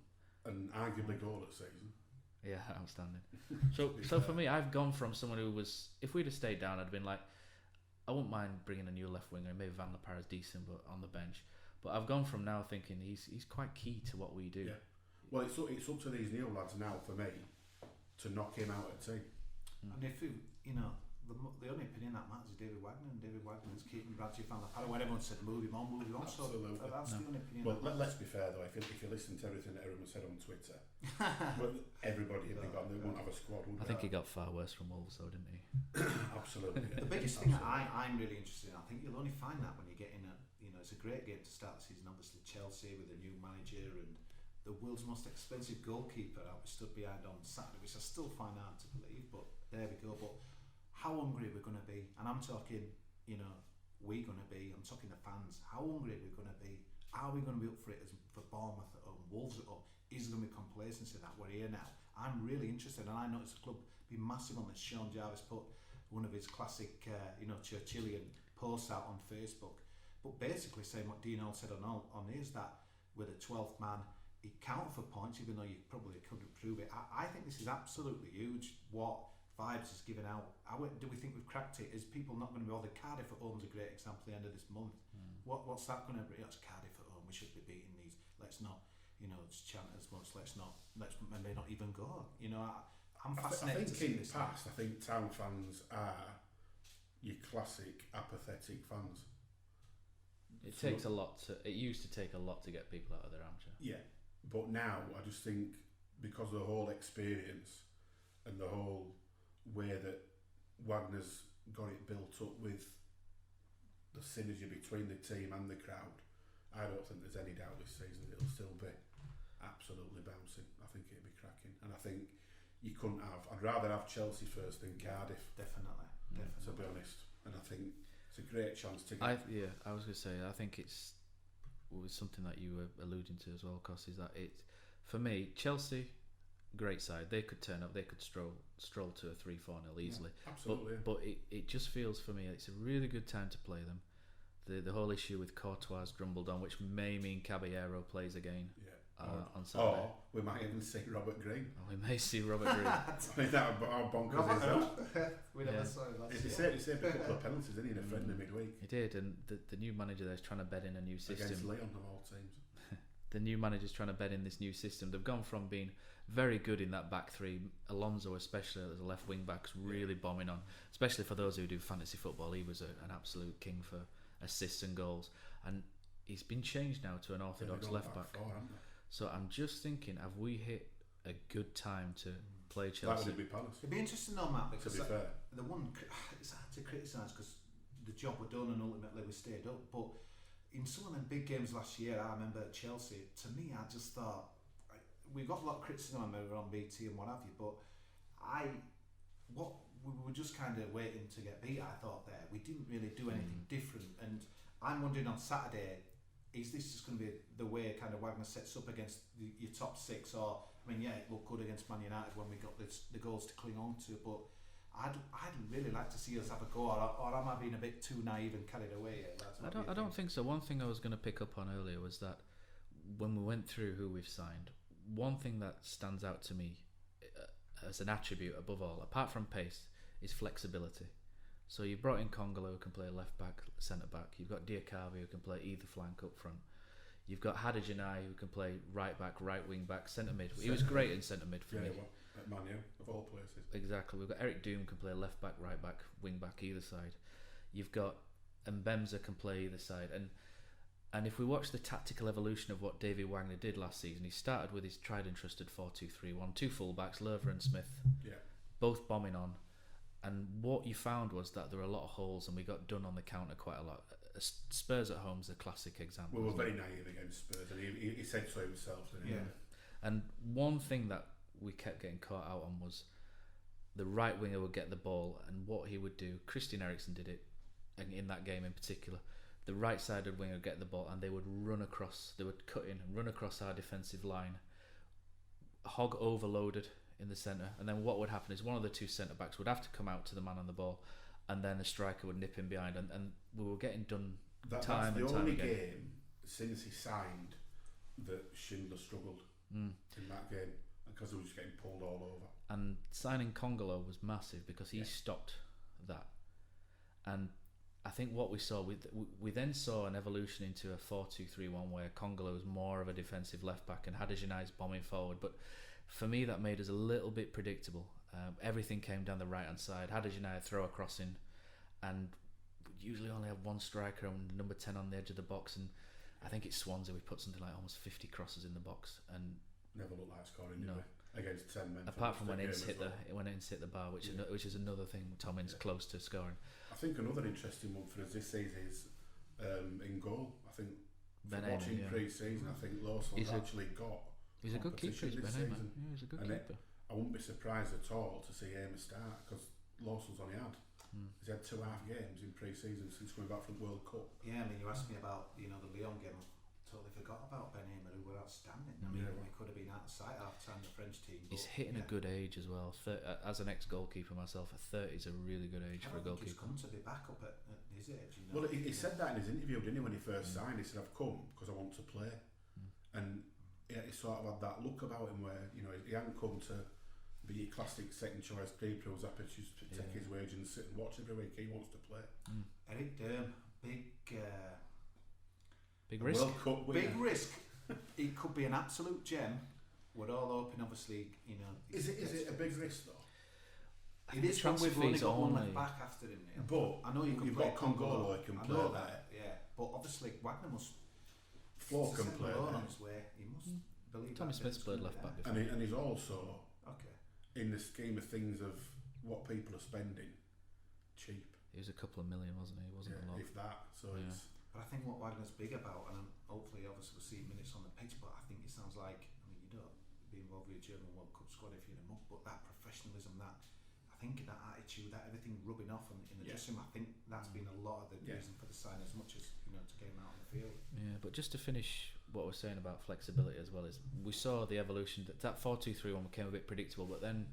An arguably goal at season. Yeah, outstanding. So for me, I've gone from someone who was... If we'd have stayed down, I'd have been like, I wouldn't mind bringing a new left winger. Maybe Van der Parra's decent, but on the bench. But I've gone from now thinking he's quite key to what we do. Yeah. Well, it's up to these new lads now, for me, to knock him out of team. And if the only opinion that matters is David Wagner, and David Wagner's keeping Radji Van der Parra when everyone said move him on. Absolutely. So that's the only opinion. Well, let's be fair though. If you listen to everything that everyone said on Twitter, well, everybody would be gone. They won't have a squad. I think he got far worse from Wolves, though, didn't he? Absolutely. The biggest thing that I'm really interested in, I think you'll only find that when you get in it's a great game to start the season. Obviously Chelsea with a new manager and the world's most expensive goalkeeper out stood behind on Saturday, which I still find hard to believe, but there we go. But how hungry we're going to be, and I'm talking, we're going to be, I'm talking the fans, how hungry we're going to be. Are we going to be up for it for Bournemouth at home, Wolves at home? Is there going to be complacency that we're here now? I'm really interested, and I noticed the club be massive on this. Sean Jarvis put one of his classic, Churchillian posts out on Facebook, but basically saying what Dean Hall said on his, that with a 12th man, he counted for points, even though you probably couldn't prove it. I think this is absolutely huge. What vibes is given out? Do we think we've cracked it? Is people not going to be bothered? Cardiff at home is a great example at the end of this month. What's that going to bring? It's Cardiff at home. We should be beating these. Let's not, chant as much. Let's maybe not even go. I'm fascinated. I think in the past, I think Town fans are your classic apathetic fans. It used to take a lot to get people out of their armchair. Yeah, but now I just think because of the whole experience and the whole way that Wagner's got it built up with the synergy between the team and the crowd, I don't think there's any doubt this season it'll still be absolutely bouncing. I think it'll be cracking, and I think you couldn't have. I'd rather have Chelsea first than Cardiff. Definitely. To be honest, and I think it's a great chance to get. I was going to say, I think it was something that you were alluding to as well, Kosi, is that for me, Chelsea, great side. They could turn up. They could stroll to a 3-4-0 easily. Absolutely. But it just feels for me it's a really good time to play them. The whole issue with Courtois grumbled on, which may mean Caballero plays again on Saturday. Or we might even see Robert Green. We may see Robert Green. I mean, that how bonkers is that? We never saw him last He year. saved a couple of penalties, didn't he, in a friendly midweek? He did, and the new manager there is trying to bed in a new system. Against Leon of all teams. The new manager's trying to bed in this new system. They've gone from being very good in that back three, Alonso especially as a left wing back, really bombing on, especially for those who do fantasy football. He was an absolute king for assists and goals, and he's been changed now to an orthodox left back. So I'm just thinking, have we hit a good time to play Chelsea? That would be Palace. It'd be interesting though, Matt, because to be fair, the one it's hard to criticise because the job were done and ultimately we stayed up. But in some of the big games last year, I remember at Chelsea. To me, I just thought we got a lot of criticism when we were on BT and what have you. But we were just kind of waiting to get beat. I thought there we didn't really do anything different, and I'm wondering on Saturday, is this just going to be the way kind of Wagner sets up against your top six? Or I mean, yeah, it looked good against Man United when we got the goals to cling on to, but I'd really like to see us have a go. Or am I being a bit too naive and carried away? I don't think so. One thing I was going to pick up on earlier was that when we went through who we've signed, one thing that stands out to me as an attribute above all, apart from pace, is flexibility. So you brought in Congolo, who can play left back, centre back. You've got Diakavi, who can play either flank up front. You've got Hadijanai, who can play right back, right wing back, centre mid. He was great in centre mid for me. At Man U, of all places. Exactly. We've got Eric Doom can play left back, right back, wing back, either side. You've got Mbemza can play either side. And if we watch the tactical evolution of what David Wagner did last season, he started with his tried and trusted 4-2-3-1, two full-backs, Lerver and Smith, both bombing on. And what you found was that there were a lot of holes, and we got done on the counter quite a lot. Spurs at home is a classic example. We were very naive against Spurs, and he said so himself. Didn't he? And one thing that we kept getting caught out on was the right winger would get the ball, and what he would do, Christian Eriksen did it, and in that game in particular, the right-sided winger would get the ball, and they would cut in and run across our defensive line, hog overloaded in the centre, and then what would happen is one of the two centre backs would have to come out to the man on the ball, and then the striker would nip in behind, and we were getting done time and time again. That's the only game since he signed that Schindler struggled in that game, because he was just getting pulled all over. And signing Congolo was massive because he stopped that. And I think what we saw, we then saw an evolution into a 4-2-3-1 where Congolo was more of a defensive left back and Hadijanai's bombing forward. But for me, that made us a little bit predictable. Everything came down the right hand side. Hadijanai throw a crossing, and we usually only have one striker and number 10 on the edge of the box. And I think it's Swansea. We put something like almost 50 crosses in the box, and never looked like scoring. No. Against 10 men. Apart from when Ince hit the bar, which is another thing. Tom Ince close to scoring. I think another interesting one for us this season is in goal. I think watching pre-season, I think Lawson's actually got. He's a good keeper. He's a good keeper. I wouldn't be surprised at all to see Amos start, because Lawson's only had. He's had 2.5 games in pre-season since coming back from the World Cup. Yeah, I mean, you asked me about the Lyon game. Totally forgot about Ben Hamer, who were outstanding. I mean, he could have been out of sight half time, the French team. He's hitting a good age as well. As an ex-goalkeeper myself, 30 is a really good age for a goalkeeper. He's come to be back up at his age. You know? Well, he said that in his interview, didn't he, when he first signed? He said, "I've come because I want to play," and he sort of had that look about him where he hadn't come to be a classic second choice keeper who's happy to take his wage and sit and watch every week. He wants to play. Eric Durham, big risk. World Cup winner. Big risk. It could be an absolute gem. We're all hoping, obviously, Is it a big risk though? It is. When we've only got one left back after him. But I know you've got Congolo who can play there. Yeah, but obviously Wagner must. Flo can play there. On his way. He must believe. Tommy Smith's played left back before. And he's also in the scheme of things of what people are spending, cheap. He was a couple of million, wasn't he? He wasn't a lot. If that. So it's. But I think what Wagner's big about, and hopefully obviously we'll see minutes on the pitch, but I think it sounds like, you don't be involved with your German World Cup squad if you're in a muck, but that professionalism, that attitude, that everything rubbing off in the dressing room, I think that's been a lot of the reason for the sign, as much as to get him out on the field. Yeah, but just to finish what we're saying about flexibility as well is we saw the evolution that 4-2-3-1 became a bit predictable, but then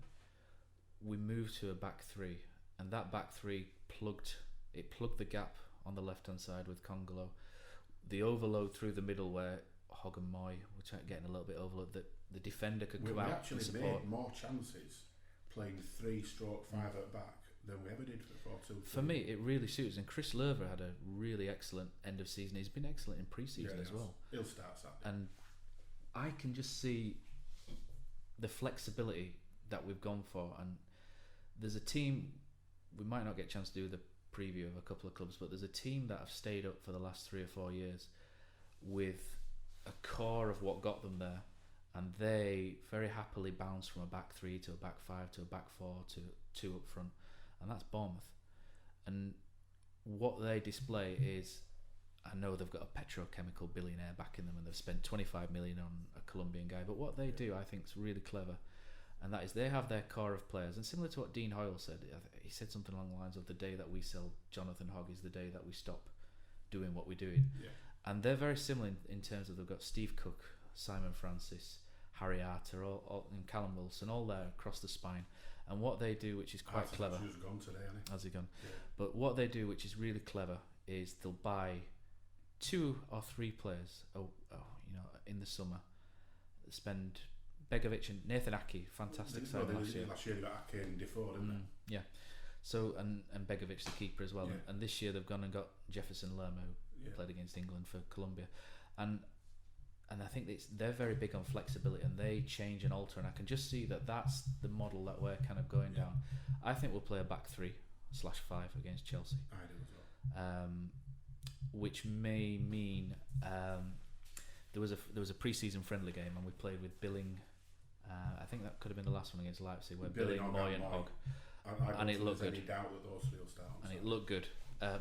we moved to a back three, and that back three plugged the gap on the left hand side with Congolo, the overload through the middle where Hogg and Moy were getting a little bit overload, that the defender could come out and support. We actually made more chances playing 3/5 at back than we ever did for 4-2-3. For me, it really suits, and Chris Lerver had a really excellent end of season. He's been excellent in pre-season as well. He'll start Saturday. And I can just see the flexibility that we've gone for, and there's a team, we might not get a chance to do the preview of a couple of clubs, but there's a team that have stayed up for the last 3 or 4 years with a core of what got them there, and they very happily bounce from a back three to a back five to a back four to 2 up front, and that's Bournemouth. And what they display is, I know they've got a petrochemical billionaire backing them and they've spent 25 million on a Colombian guy, but what they do I think is really clever, and that is they have their core of players, and similar to what Dean Hoyle said, he said something along the lines of the day that we sell Jonathan Hogg is the day that we stop doing what we're doing. And they're very similar in terms of they've got Steve Cook, Simon Francis, Harry Arter, all and Callum Wilson, all there across the spine. And what they do, which is quite clever, He's gone today, hasn't he? has he gone? Yeah. But what they do, which is really clever, is they'll buy 2 or 3 players, in the summer. Spend Begovic and Nathan Aki, fantastic signing last year. Last year they got Aki and Defoe, didn't they? Yeah. So and Begovic the keeper as well. Yeah. And this year they've gone and got Jefferson Lerma, who played against England for Colombia, and I think they're very big on flexibility, and they change and alter, and I can just see that that's the model that we're kind of going down. I think we'll play a back 3/5 against Chelsea. I do as well. Which may mean there was a pre-season friendly game, and we played with Billing. I think that could have been the last one against Leipzig, where Billing, Moy and Hogg, and it looked good. Any doubt that those 3 will start on and it looked good.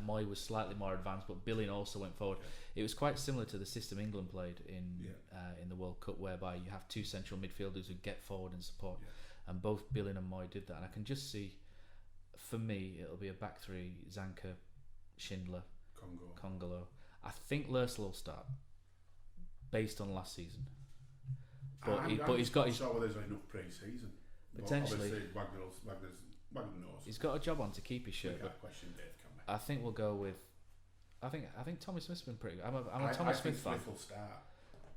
Moy was slightly more advanced, but Billing also went forward. It was quite similar to the system England played in the World Cup, whereby you have 2 central midfielders who get forward and support, and both Billing and Moy did that. And I can just see, for me, it'll be a back 3: Zanka, Schindler, Congolo. I think Lörsel will start based on last season, but he's got his. Not sure whether there's enough pre-season. Potentially, Wagner's knows. He's got a job on to keep his shirt. We can't question Dave, can we? I think we'll go with. I think Tommy Smith's been pretty good. I'm a Tommy Smith fan. Smith will start.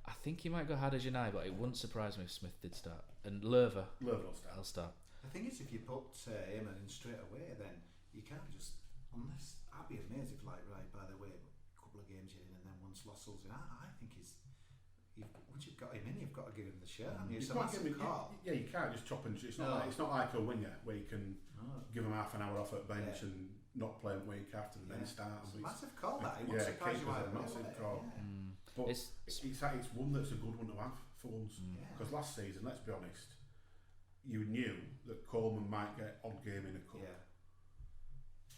I think he might go Hada Janai, but it wouldn't surprise me if Smith did start. And Lerver will start. I'll start. The thing is, if you put Eamon in straight away, then you can't just, unless, I'd be amazed if, like, right, by the way, a couple of games you're in, and then once Lossel's in, I think once you've got him in, you've got to give him the shirt. You can't just chop and it's not like a winger where you can give him half an hour off at bench and not play him week after and then start. It's a massive call, that. It won't surprise you either. A massive call. But it's one that's a good one to have for once. Because last season, let's be honest, you knew that Coleman might get odd game in a cup.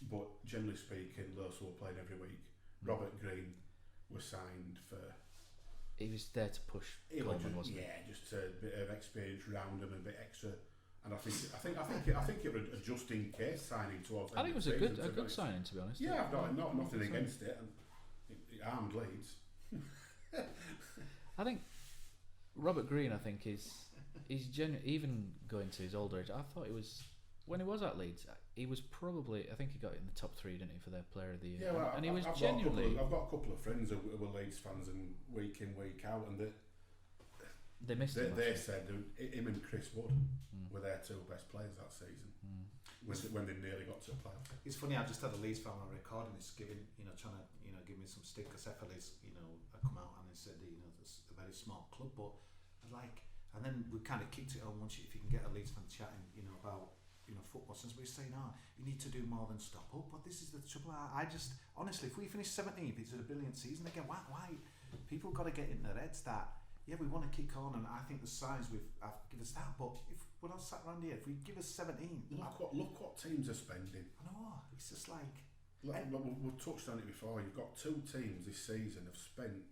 But generally speaking, Lörsel were playing every week. Robert Green was signed for. He was there to push Coleman, wasn't he? Yeah, just a bit of experience around him and a bit extra. And I think it was a just in case signing towards. I think it was a good signing, to be honest. Yeah, I've got nothing against it, and it armed Leeds. I think Robert Green, he's genuine. Even going to his older age, I thought he was, when he was at Leeds, he was probably, I think he got in the top 3, didn't he, for their Player of the Year? Yeah, well, and he was genuinely. I've got a couple of friends who were Leeds fans, and week in, week out, and they missed him. They said him and Chris Wood were their 2 best players that season when they nearly got to a playoff. It's funny, I just had a Leeds fan on recording this trying to give me some stick, because Hefele's I come out and they said it's a very small club, but and then we kind of kicked it on once if you can get a Leeds fan chatting about football, since we're saying you need to do more than stop up, but this is the trouble. I just honestly, if we finish 17th, it's a brilliant season again. Why people got to get in their heads that we want to kick on, and I think the signs have give us that, but if we're not sat around here, if we give us 17, look what teams are spending. I know, it's just like we've touched on it before. You've got 2 teams this season have spent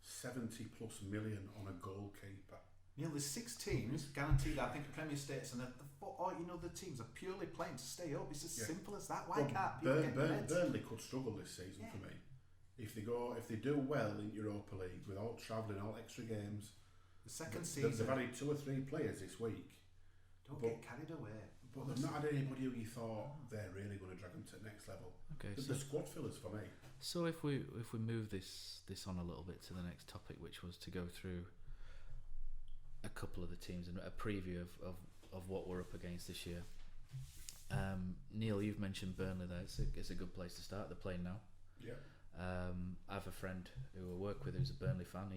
70+ million on a goalkeeper. There's 6 teams guaranteed, I think, Premier Status, and the teams are purely playing to stay up. It's as simple as that. Why can't people get their heads? Burnley could struggle this season for me. if they do well in Europa League with all travelling, all extra games. The second season, they've added 2 or 3 players this week. Don't get carried away. But they've not had anybody who you thought they're really going to drag them to the next level. Okay, The squad fillers for me. So if we move this on a little bit to the next topic, which was to go through a couple of the teams and a preview of what we're up against this year. Neil, you've mentioned Burnley there. It's a good place to start. They're playing now. Yeah. I have a friend who I work with who's a Burnley fan.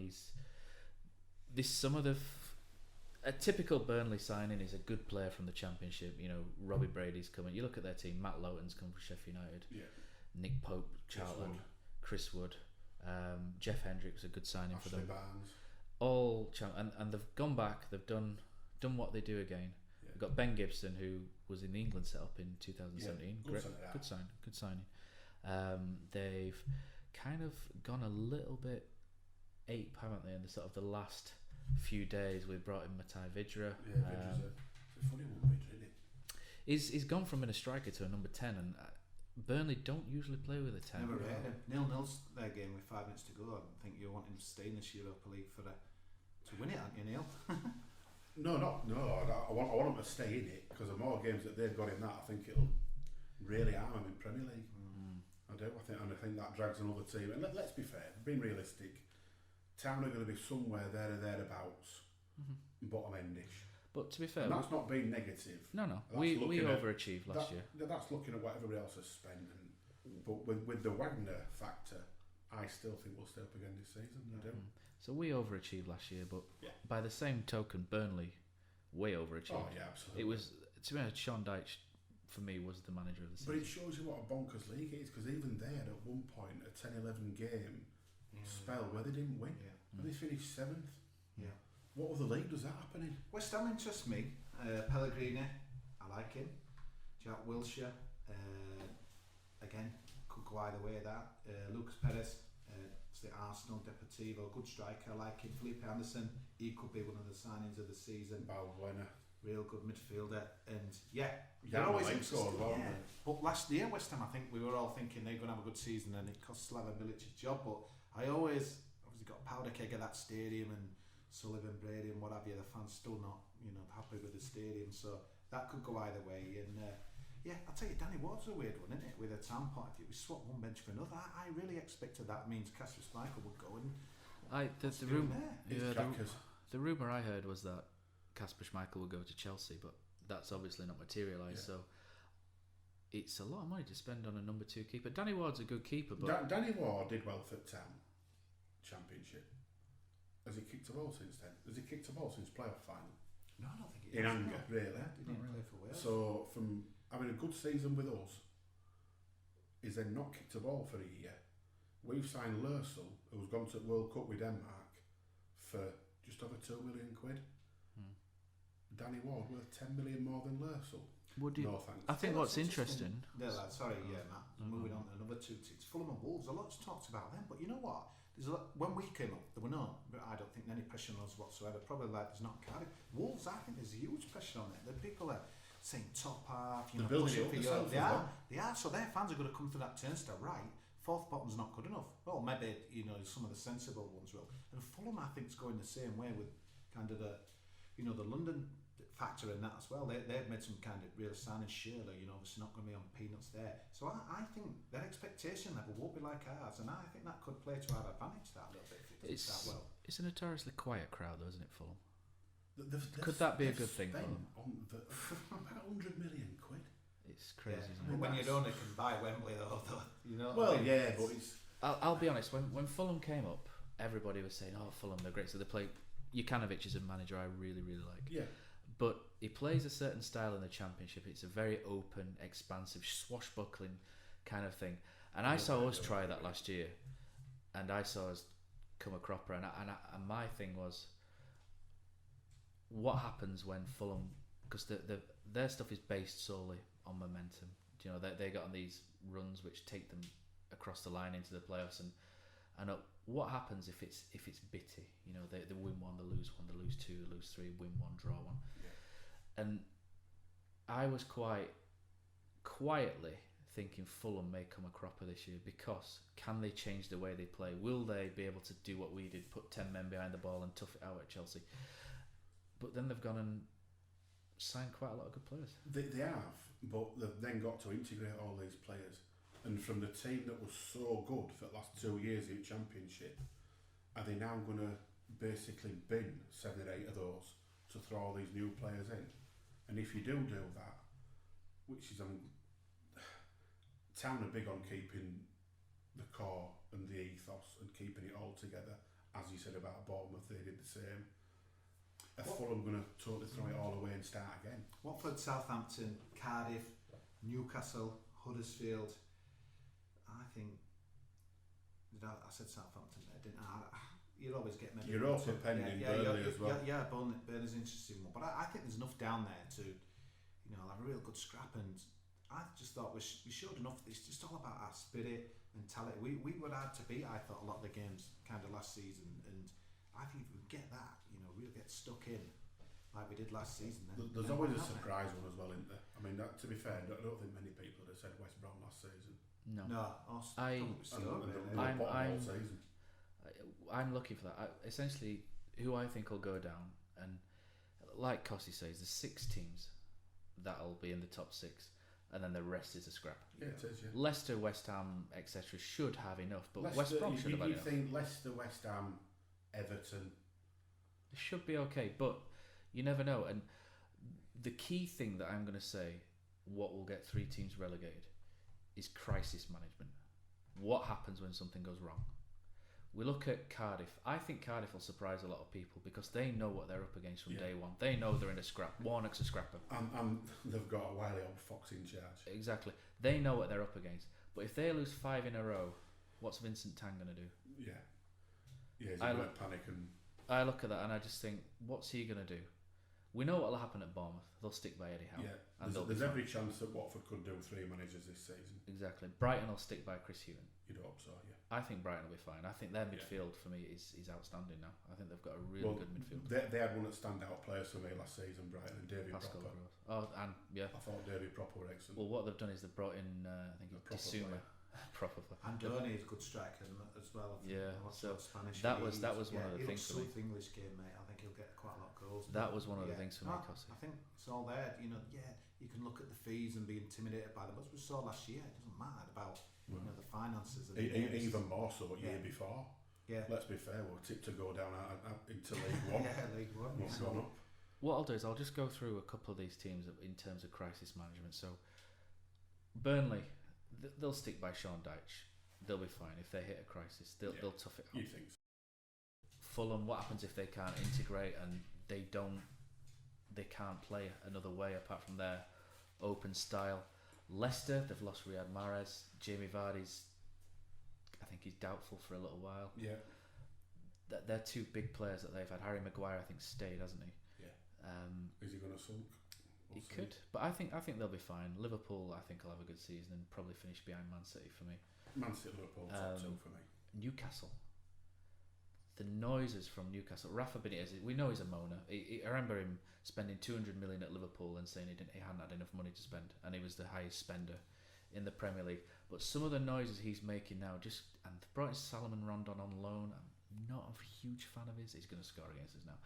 A typical Burnley signing is a good player from the Championship. You know, Robbie Brady's coming. You look at their team. Matt Lowton's come from Sheffield United. Yeah. Nick Pope, Charlton, Chris Wood, Jeff Hendricks, a good signing for them. Barnes. And they've gone back. They've done what they do again. Yeah. We've got Ben Gibson, who was in the England setup in 2017. Yeah, good signing. They've kind of gone a little bit ape, haven't they? In the sort of the last few days, we brought in Matai Vidra. Yeah, Vidra's a funny one, Vidra, isn't it? He's gone from being a striker to a number 10, and Burnley don't usually play with a 10. Never rate him. 0-0's their game with 5 minutes to go. I think you're wanting to stay in this Europa League to win it, aren't you, Neil? No. I want them to stay in it because the more games that they've got in that, I think it'll really harm them in Premier League. I do. I think that drags another team. And let's be fair, being realistic, Town are going to be somewhere there or thereabouts, bottom endish. But to be fair, and that's not being negative. No. We overachieved last year. That's looking at what everybody else has spent. But with the Wagner factor, I still think we'll stay up again this season. I do. So we overachieved last year, but by the same token, Burnley way overachieved. Oh yeah, absolutely. It was, to be honest, Sean Dyche for me was the manager of the season. But it shows you what a bonkers league it is, because even they had at one point a 10-11 game spell where they didn't win. And they finished 7th. Yeah. What other league does that happen in? West Ham interests me. Pellegrini, I like him. Jack Wilshere, again, could go either way. That Lucas Perez, it's the Arsenal Deportivo, good striker. I like him. Felipe Anderson, he could be one of the signings of the season. Balbuena, real good midfielder, and they're always interested. But last year, West Ham, I think we were all thinking they're going to have a good season, and it cost Slaven Bilic's job. But I obviously got a powder keg at that stadium, and Sullivan, Brady, and what have you. The fans still not, happy with the stadium, so that could go either way. And I'll tell you, Danny Ward's a weird one, isn't it? With a Town point of view, we swapped one bench for another. I really expected that means Kasper Schmeichel would go. And the rumour I heard was that Kasper Schmeichel would go to Chelsea, but that's obviously not materialised. So it's a lot of money to spend on a number 2 keeper. Danny Ward's a good keeper, but Danny Ward did well for Town Championship. Has he kicked a ball since then? Has he kicked a ball since playoff final? No, I don't think he in has. anger, really. He didn't play for Wales. So from having a good season with us, he's then not kicked a ball for a year. We've signed Lursel, who's gone to the World Cup with Denmark for just over £2 million. Danny Ward worth 10 million more than Lursel. Would you? No thanks. I think what's interesting. Matt. Moving on to another 2 teams, Fulham and Wolves. A lot's talked about them, but you know what? There's a lot, when we came up, there were I don't think any pressure on us whatsoever. Probably like there's not Cardiff. Wolves, I think there's huge pressure on it. The people are saying top half. They're building up themselves. They are. So their fans are going to come through that turnstile, right? 4th bottom's not good enough. Well, maybe some of the sensible ones will. And Fulham, I think, is going the same way with kind of the London factor in that as well. They've made some kind of real signings. Shirley, obviously not going to be on peanuts there. So I think their expectation level won't be like ours, and I think that could play to our advantage that a little bit if it doesn't start well. It's a notoriously quiet crowd, though, isn't it, Fulham? Could that be a good thing for them? About 100 million quid. It's crazy, isn't it? When you only can buy Wembley, though, Well, yeah, but it's. I'll be honest. When Fulham came up, everybody was saying, "Oh, Fulham, they're great." So they play. Jukanovic is a manager I really, really like. Yeah. But he plays a certain style in the Championship. It's a very open, expansive, swashbuckling kind of thing. And I saw us try that last year, and I saw us come a cropper. And my thing was, what happens when Fulham, because their stuff is based solely on momentum. They got on these runs which take them across the line into the playoffs, and what happens if it's bitty? They win 1, they lose 1, they lose 2, they lose 3, win 1, draw 1. Yeah. And I was quite quietly thinking Fulham may come a cropper this year, because can they change the way they play? Will they be able to do what we did, put 10 men behind the ball and tough it out at Chelsea? But then they've gone and signed quite a lot of good players. They have, but they've then got to integrate all these players. And from the team that was so good for the last 2 years in Championship, are they now going to basically bin 7 or 8 of those to throw all these new players in? And if you do that, which is Town are big on keeping the core and the ethos and keeping it all together. As you said about Bournemouth, they did the same. Are Fulham going to totally throw it all away and start again? Watford, Southampton, Cardiff, Newcastle, Huddersfield. I think. I said Southampton there, didn't I? You'll always get maybe. Europa pending Burnley as well. Yeah, Burnley's an interesting one, but I think there's enough down there to, have a real good scrap. And I just thought we showed enough. It's just all about our spirit, mentality. We were hard to beat. I thought a lot of the games kind of last season, and I think if we get that, we'll get stuck in like we did last season. There's always a surprise one as well, isn't there? I mean, to be fair, I don't think many people would have said West Brom last season. No. I'm looking for that. Essentially, who I think will go down, and like Kosi says, there's 6 teams that'll be in the top 6, and then the rest is a scrap. Yeah, it is. Yeah. Leicester, West Ham, etc. should have enough, but Leicester, West Brom should have enough. You think Leicester, West Ham, Everton? It should be okay, but you never know. And the key thing that I'm going to say, what will get 3 teams relegated, is crisis management. What happens when something goes wrong? We look at Cardiff. I think Cardiff will surprise a lot of people because they know what they're up against from day one. They know they're in a scrap. Warnock's a scrapper. And they've got a wily old fox in charge. Exactly. They know what they're up against. But if they lose 5 in a row, what's Vincent Tan going to do? Yeah. Yeah, he's going to panic. And I look at that and I just think, what's he going to do? We know what will happen at Bournemouth. They'll stick by Eddie Howe. Yeah, there's every chance that Watford could do 3 managers this season. Exactly. Brighton will stick by Chris Hughton. You'd hope so, yeah. I think Brighton will be fine. I think their midfield for me is outstanding now. I think they've got a really good midfield. They had one of the standout players for me last season, Brighton, and David Pascal Proper. And yeah. I thought David Proper were excellent. Well, what they've done is they've brought in, I think it's Disuma. Proper player. And Donny is a good striker as well. Yeah, so Spanish that was one of the things for me. English game, mate. I think he'll get quite a lot of goals. That was one of the things for me, Kosi. I think it's all there. You can look at the fees and be intimidated by them. As we saw last year, it doesn't matter about the finances. And even more so the year before. Yeah. Let's be fair, we're tipped to go down into League One. League One. What's gone up? What I'll do is I'll just go through a couple of these teams in terms of crisis management. So, Burnley, they'll stick by Sean Dyche. They'll be fine if they hit a crisis. They'll tough it out. You think so? Fulham, what happens if they can't integrate and they can't play another way apart from their open style? Leicester, they've lost Riyad Mahrez. Jamie Vardy's, I think he's doubtful for a little while. Yeah. They're 2 big players that they've had. Harry Maguire, I think, stayed, hasn't he? Yeah. Is he going to sulk? He could, but I think they'll be fine. Liverpool, I think, will have a good season and probably finish behind Man City for me. Man City, Liverpool, top 2 for me. Newcastle. The noises from Newcastle. Rafa Benitez, we know he's a moaner. I remember him spending 200 million at Liverpool and saying he hadn't had enough money to spend, and he was the highest spender in the Premier League. But some of the noises he's making now, and they brought in Salomon Rondon on loan. I'm not a huge fan of his. He's going to score against us now,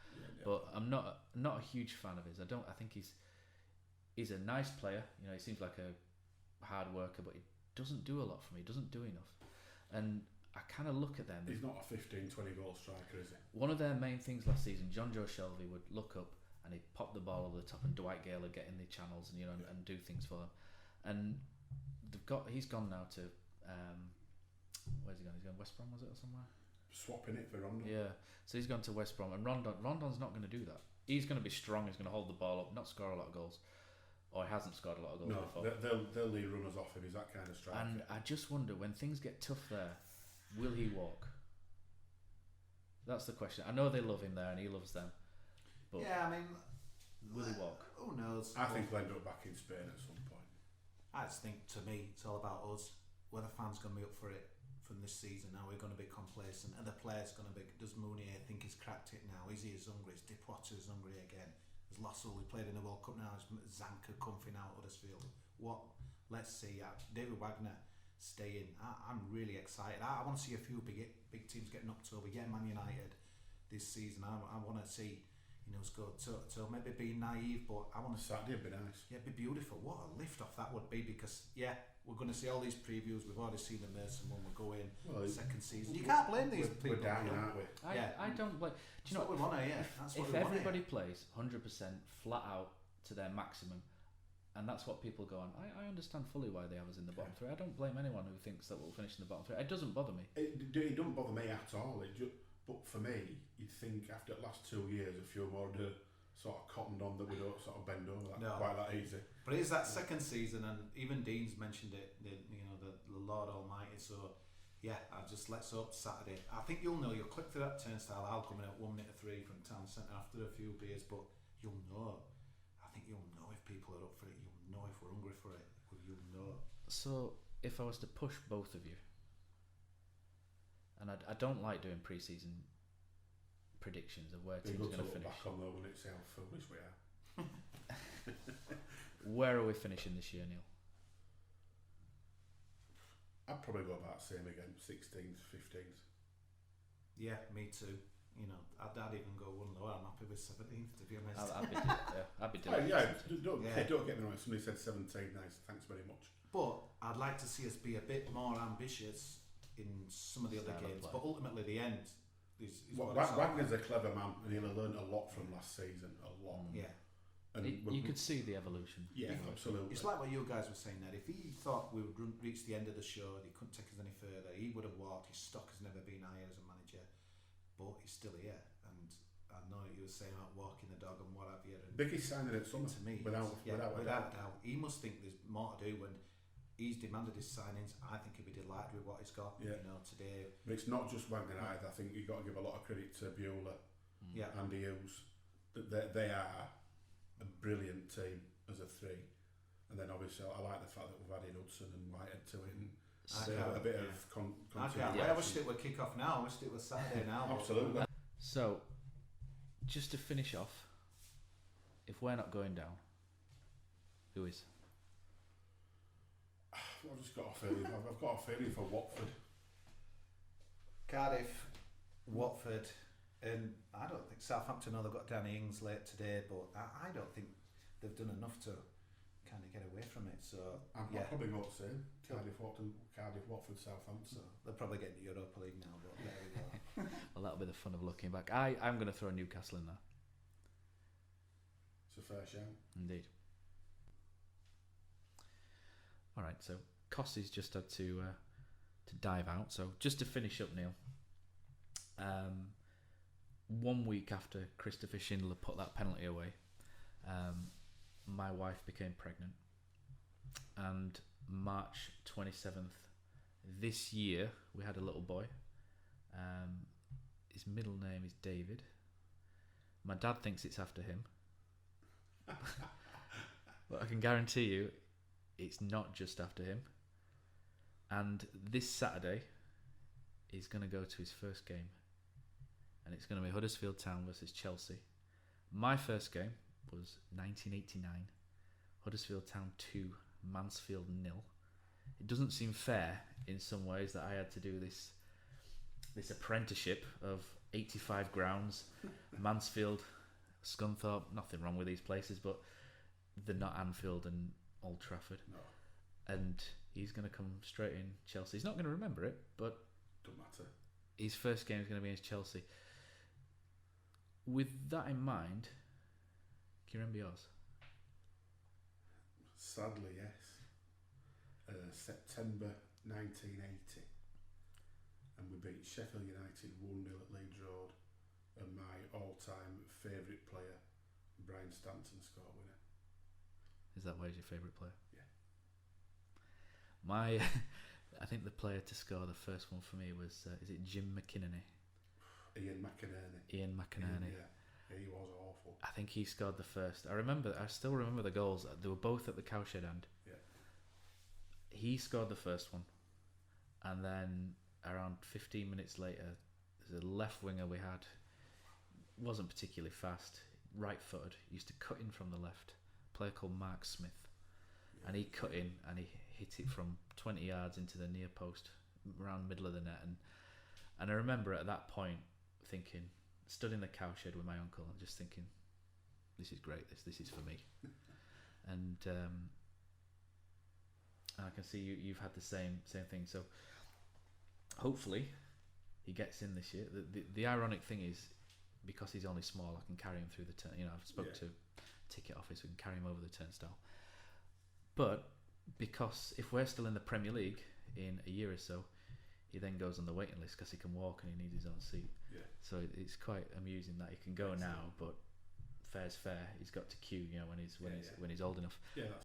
but I'm not a huge fan of his. I think he's a nice player. He seems like a hard worker, but he doesn't do a lot for me. He doesn't do enough, and I kind of look at them. He's not a 15-20 goal striker, is he? One of their main things last season, John Joe Shelby would look up and he'd pop the ball over the top, and Dwight Gale would get in the channels and and do things for them. And he's gone now to where's he gone? He's gone West Brom, was it, or somewhere? Swapping it for Rondon. Yeah, so he's gone to West Brom, and Rondon's not going to do that. He's going to be strong. He's going to hold the ball up, not score a lot of goals. Or he hasn't scored a lot of goals before. They'll lead runners off him. He's that kind of striker. And I just wonder, when things get tough there, will he walk? That's the question. I know they love him there and he loves them. But will he walk? Who knows? I think he'll end up back in Spain at some point. I just think, to me, it's all about us. Whether fans going to be up for it from this season, are we going to be complacent? Are the players going to be... Does Mounier think he's cracked it now? Is he as hungry? Is Depoitre as hungry again? As Lassell, we played in the World Cup now, is Zanka comfy now at Huddersfield? What let's see. David Wagner staying. I'm really excited. I want to see a few big teams getting knocked over. Yeah, Man United this season. I want to see, us go. So maybe being naive, but I want to. Saturday would be nice. Yeah, it'd be beautiful. What a lift off that would be, because we're going to see all these previews. We've already seen the Merson one. We're going second season. You can't blame these people. We're down, aren't we? I don't blame. Do you know what we want to hear? If everybody plays 100% flat out to their maximum, and that's what people go on, I understand fully why they have us in the bottom three. I don't blame anyone who thinks that we'll finish in the bottom three. It doesn't bother me. It doesn't bother me at all. But for me, you'd think after the last 2 years, a few more to sort of cottoned on that we don't sort of bend over quite that easy. But it is that second season, and even Dean's mentioned it. The Lord Almighty. So let's hope Saturday. I think you'll know. You'll click through that turnstile. I'll come in at 1 minute 3 from town centre after a few beers, but you'll know. I think you'll know if people are up for it. You'll know if we're hungry for it. You'll know. So if I was to push both of you, and I don't like doing pre-season predictions of where teams are going to finish. Back on though when it's how foolish we are. Where are we finishing this year, Neil? I'd probably go about the same again, 16th, 15th. Yeah, me too. I'd even go one lower. I'm happy with 17th, to be honest. I'd be delighted. Don't get me wrong. If somebody said 17, nice. Thanks very much. But I'd like to see us be a bit more ambitious in some of the other games. But ultimately, the end is Wagner's a clever man, and he'll have learned a lot from last season. A lot. Yeah. And you could see the evolution. Yeah, absolutely. It's like what you guys were saying there. If he thought we would reach the end of the show and he couldn't take us any further, he would have walked. His stock has never been higher as a manager, but he's still here. And I know you were saying about walking the dog and what have you. And biggest signing at summer, to me, without doubt. He must think there's more to do when he's demanded his signings. I think he'd be delighted with what he's got. Today. But it's not just Wagner either. I think you've got to give a lot of credit to Beulah, Andy Hughes. They are a brilliant team as a three, and then obviously I like the fact that we've added Hudson and Whitehead to it, and a bit of continuity. I wish it would kick off now. I wish it was Saturday now. Absolutely. So, just to finish off, if we're not going down, who is? I've just got a feeling. I've got a feeling for Watford, Cardiff, Watford. And I don't think Southampton, they've got Danny Ings late today, but I don't think they've done enough to kind of get away from it. So I'll probably go the same. Cardiff, Watford, Southampton. So they'll probably get the Europa League now, but there we go. Well, that'll be the fun of looking back. I'm going to throw Newcastle in there. It's a fair shout. Indeed. All right, so Kosi's just had to dive out. So just to finish up, Neil. 1 week after Christopher Schindler put that penalty away, my wife became pregnant, and March 27th this year we had a little boy. His middle name is David. My dad thinks it's after him, but I can guarantee you it's not just after him. And this Saturday he's going to go to his first game, and it's going to be Huddersfield Town versus Chelsea. My first game was 1989, Huddersfield Town 2, Mansfield 0. It doesn't seem fair in some ways that I had to do this apprenticeship of 85 grounds, Mansfield, Scunthorpe. Nothing wrong with these places, but they're not Anfield and Old Trafford. No. And he's going to come straight in Chelsea. He's not going to remember it, but don't matter. His first game is going to be against Chelsea. With that in mind, can you remember yours? Sadly, yes. September 1980, and we beat Sheffield United 1-0 at Leeds Road, and my all-time favourite player, Brian Stanton, scored winner. Is that why he's your favourite player? Yeah. I think the player to score the first one for me was is it Jim McInerney? Ian McInerney. Yeah, he was awful. I think he scored the first. I still remember the goals. They were both at the Cowshed end. Yeah. He scored the first one, and then around 15 minutes later, there's a left winger we had. Wasn't particularly fast, right-footed. Used to cut in from the left. A player called Mark Smith, and he cut in and he hit it from 20 yards into the near post, around middle of the net, and I remember at that point thinking, stood in the cowshed with my uncle and just thinking, this is great, this is for me. And I can see you've had the same thing. So hopefully he gets in this year. The ironic thing is, because he's only small, I can carry him through the turn. I've spoke to ticket office, we can carry him over the turnstile. But because if we're still in the Premier League in a year or so, he then goes on the waiting list because he can walk and he needs his own seat. Yeah. So it's quite amusing that he can go now, but fair's fair. He's got to queue, when he's old enough. Yeah, that's